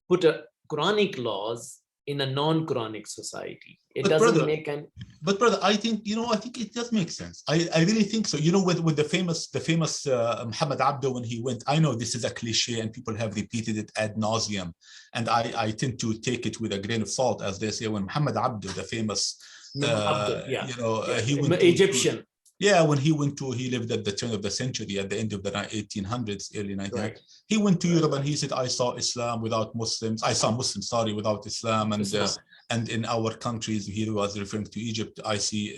put a Quranic laws in a non-Quranic society. It But doesn't brother, make any. But brother, I think it does make sense. I really think so. You know, with the famous Muhammad Abdo, when he went, I know this is a cliche and people have repeated it ad nauseum, and I tend to take it with a grain of salt, as they say. When Muhammad Abdo, the famous, Yeah. he went Egyptian. when he lived at the turn of the century, at the end of the 1800s, early 1900s. Right. He went to Europe and he said, I saw Islam without Muslims. I saw Muslims, sorry, without Islam. And in our countries, he was referring to Egypt, I see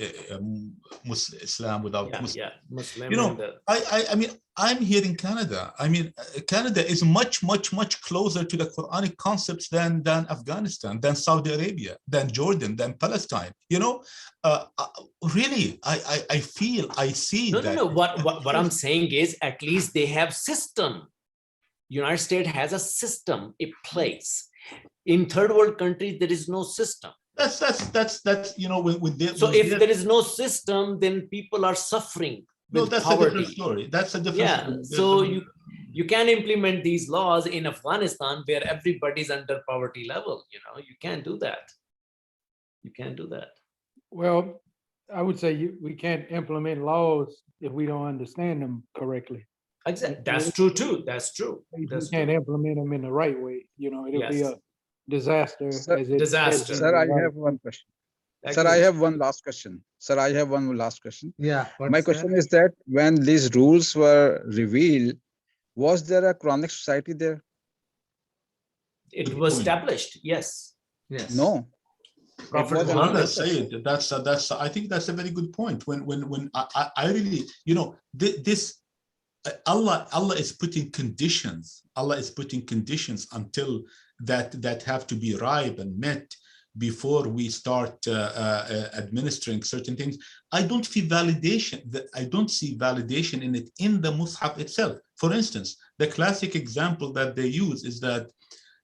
Islam without Muslims. Yeah, Muslim. You know, I mean, I'm here in Canada. I mean, Canada is much closer to the Quranic concepts than Afghanistan, than Saudi Arabia, than Jordan, than Palestine. You know, really, I see that. No. What I'm saying is, at least they have system. United States has a system, a place. In third world countries, there is no system. That's you know, if there is no system, then people are suffering with that's poverty. a different story. That's a different story. So you can implement these laws in Afghanistan where everybody's under poverty level. You know, you can't do that. You can't do that. Well, I would say we can't implement laws if we don't understand them correctly. Exactly. That's true too. That's true. We can't implement them in the right way. You know, it'll be a disaster. Sir, disaster. Sir, I have one question. Sir, I have one last question. Sir, I have one last question. Yeah. My question is that when these rules were revealed, was there a Quranic society there? It was established. Yes. Yes. No. Prophet Muhammad said that's I think that's a very good point. When I really, you know, this Allah is putting conditions. Allah is putting conditions until that have to be ripe and met before we start administering certain things. I don't see validation in it in the Mus'haf itself. For instance, the classic example that they use is that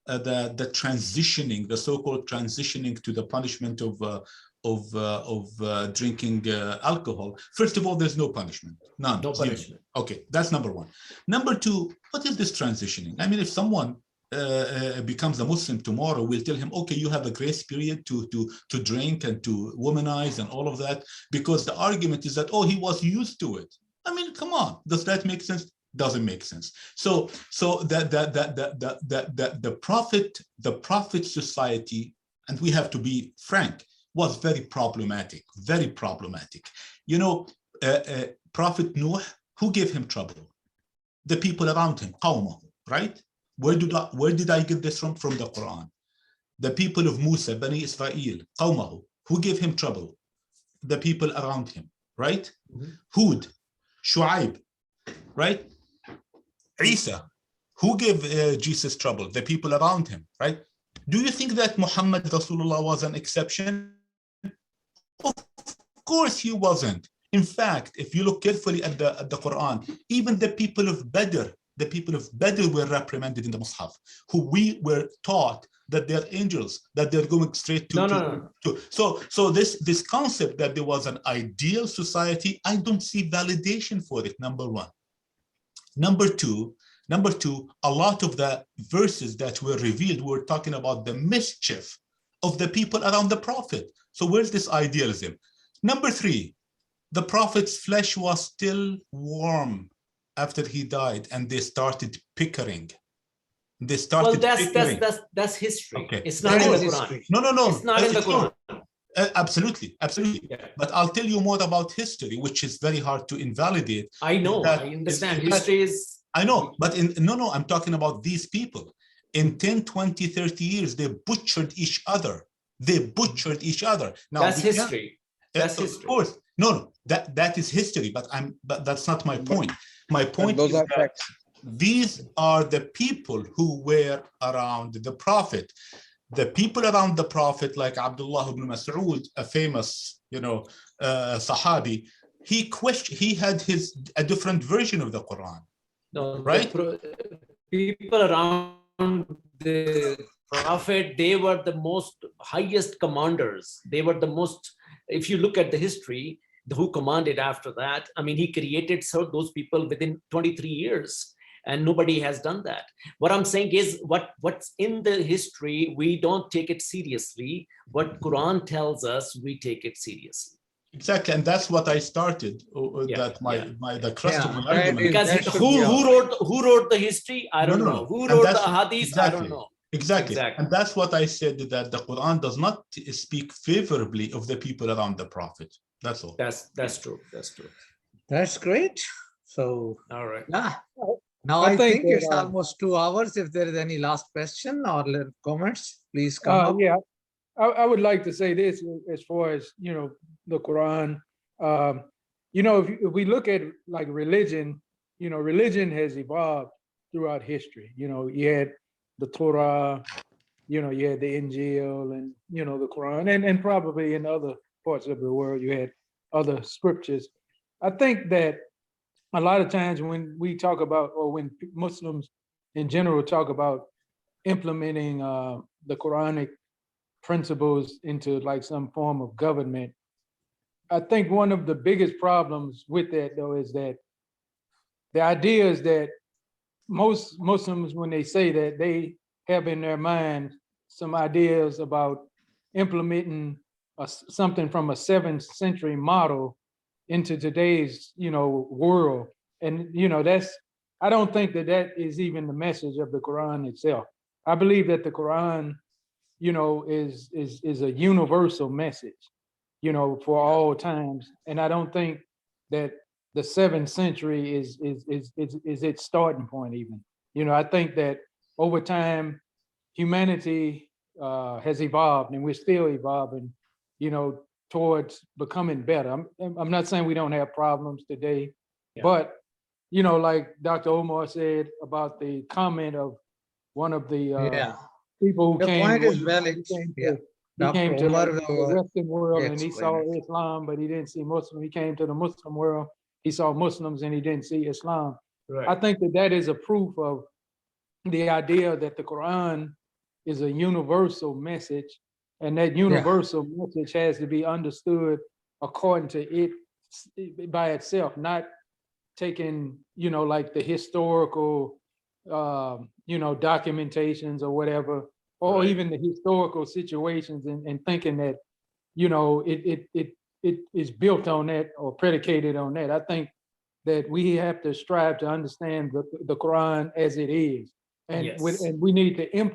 the transitioning, the so-called transitioning to the punishment of drinking alcohol. First of all, there's no punishment, none. No punishment. Okay, that's number one. Number two, what is this transitioning? I mean, if someone becomes a Muslim tomorrow, we'll tell him, okay, you have a grace period to drink and to womanize and all of that, because the argument is that, oh, he was used to it. I mean, come on, does that make sense? Doesn't make sense. So the prophet society, and we have to be frank, was very problematic, very problematic. You know, Prophet Noah, who gave him trouble? The people around him, qawmahu, right? Where did I get this from? From the Quran. The people of Musa, Bani Israel, qawmahu, who gave him trouble? The people around him, right? Hud, Shu'aib, right? Isa, who gave Jesus trouble? The people around him, right? Do you think that Muhammad Rasulullah was an exception? Of course he wasn't. In fact, if you look carefully at the Quran, even the people of Badr were reprimanded in the Mus'haf, who we were taught that they're angels, that they're going straight to. No. So this concept that there was an ideal society, I don't see validation for it, number one. Number two, a lot of the verses that were revealed were talking about the mischief of the people around the prophet. So where's this idealism? Number three, the prophet's flesh was still warm after he died, and they started pickering. That's history. Okay. It's not in the Quran. No. It's not in the Quran. Absolutely, absolutely. Yeah. But I'll tell you more about history, which is very hard to invalidate. I know, That- I understand. is that- History is. I know, but no, I'm talking about these people. In 10, 20, 30 years, they butchered each other. They butchered each other. Now, That's we can't- history. That's of history. course. No, that is history, but that's not my point. My But point those is are that facts. these are the people who were around the Prophet. The people around the Prophet, like Abdullah ibn Mas'ud, a famous, Sahabi, he had a different version of the Quran. No, Right? People around the Prophet, they were the most highest commanders. They were the most, if you look at the history, who commanded after that, I mean, he created those people within 23 years. And nobody has done that. What I'm saying is what's in the history, we don't take it seriously. What Quran tells us, we take it seriously. Exactly, and that's what I started. Yeah, That the crust Yeah, of my that argument. is- Because that should who be all. wrote the history? I don't No, know. no. Who And wrote the that's- hadith? I don't know. Exactly. Exactly. And that's what I said, that the Quran does not speak favorably of the people around the Prophet. That's all. That's true. That's true. That's great. So, All right. yeah. Now I I think think it's that, almost 2 hours. If there is any last question or comments, please come up. Yeah, I would like to say this as far as, the Quran. If we look at like religion, religion has evolved throughout history. You had the Torah, you had the Injil and, the Quran, and probably in other parts of the world, you had other scriptures. I think that a lot of times when we talk about, or when Muslims in general talk about implementing the Quranic principles into like some form of government, I think one of the biggest problems with that though is that the idea is that most Muslims, when they say that, they have in their mind some ideas about implementing something from a 7th century model into today's, world. And, I don't think that is even the message of the Quran itself. I believe that the Quran, is a universal message, for all times. And I don't think that the 7th century is its starting point even. I think that over time, humanity has evolved, and we're still evolving, towards becoming better. I'm not saying we don't have problems today, but like Dr. Omar said about the comment of one of the Yeah, people who the came. point is he valid. came Yeah. to- He came Dr. to Omar like, the will Western world and he saw explain it. Islam, but he didn't see Muslim. He came to the Muslim world. He saw Muslims and he didn't see Islam. Right. I think that is a proof of the idea that the Quran is a universal message, and that universal message has to be understood according to it by itself, not taking, like the historical, documentations or whatever, or Right. even the historical situations and thinking that, it is built on that or predicated on that. I think that we have to strive to understand the Quran as it is. And Yes. we need to implement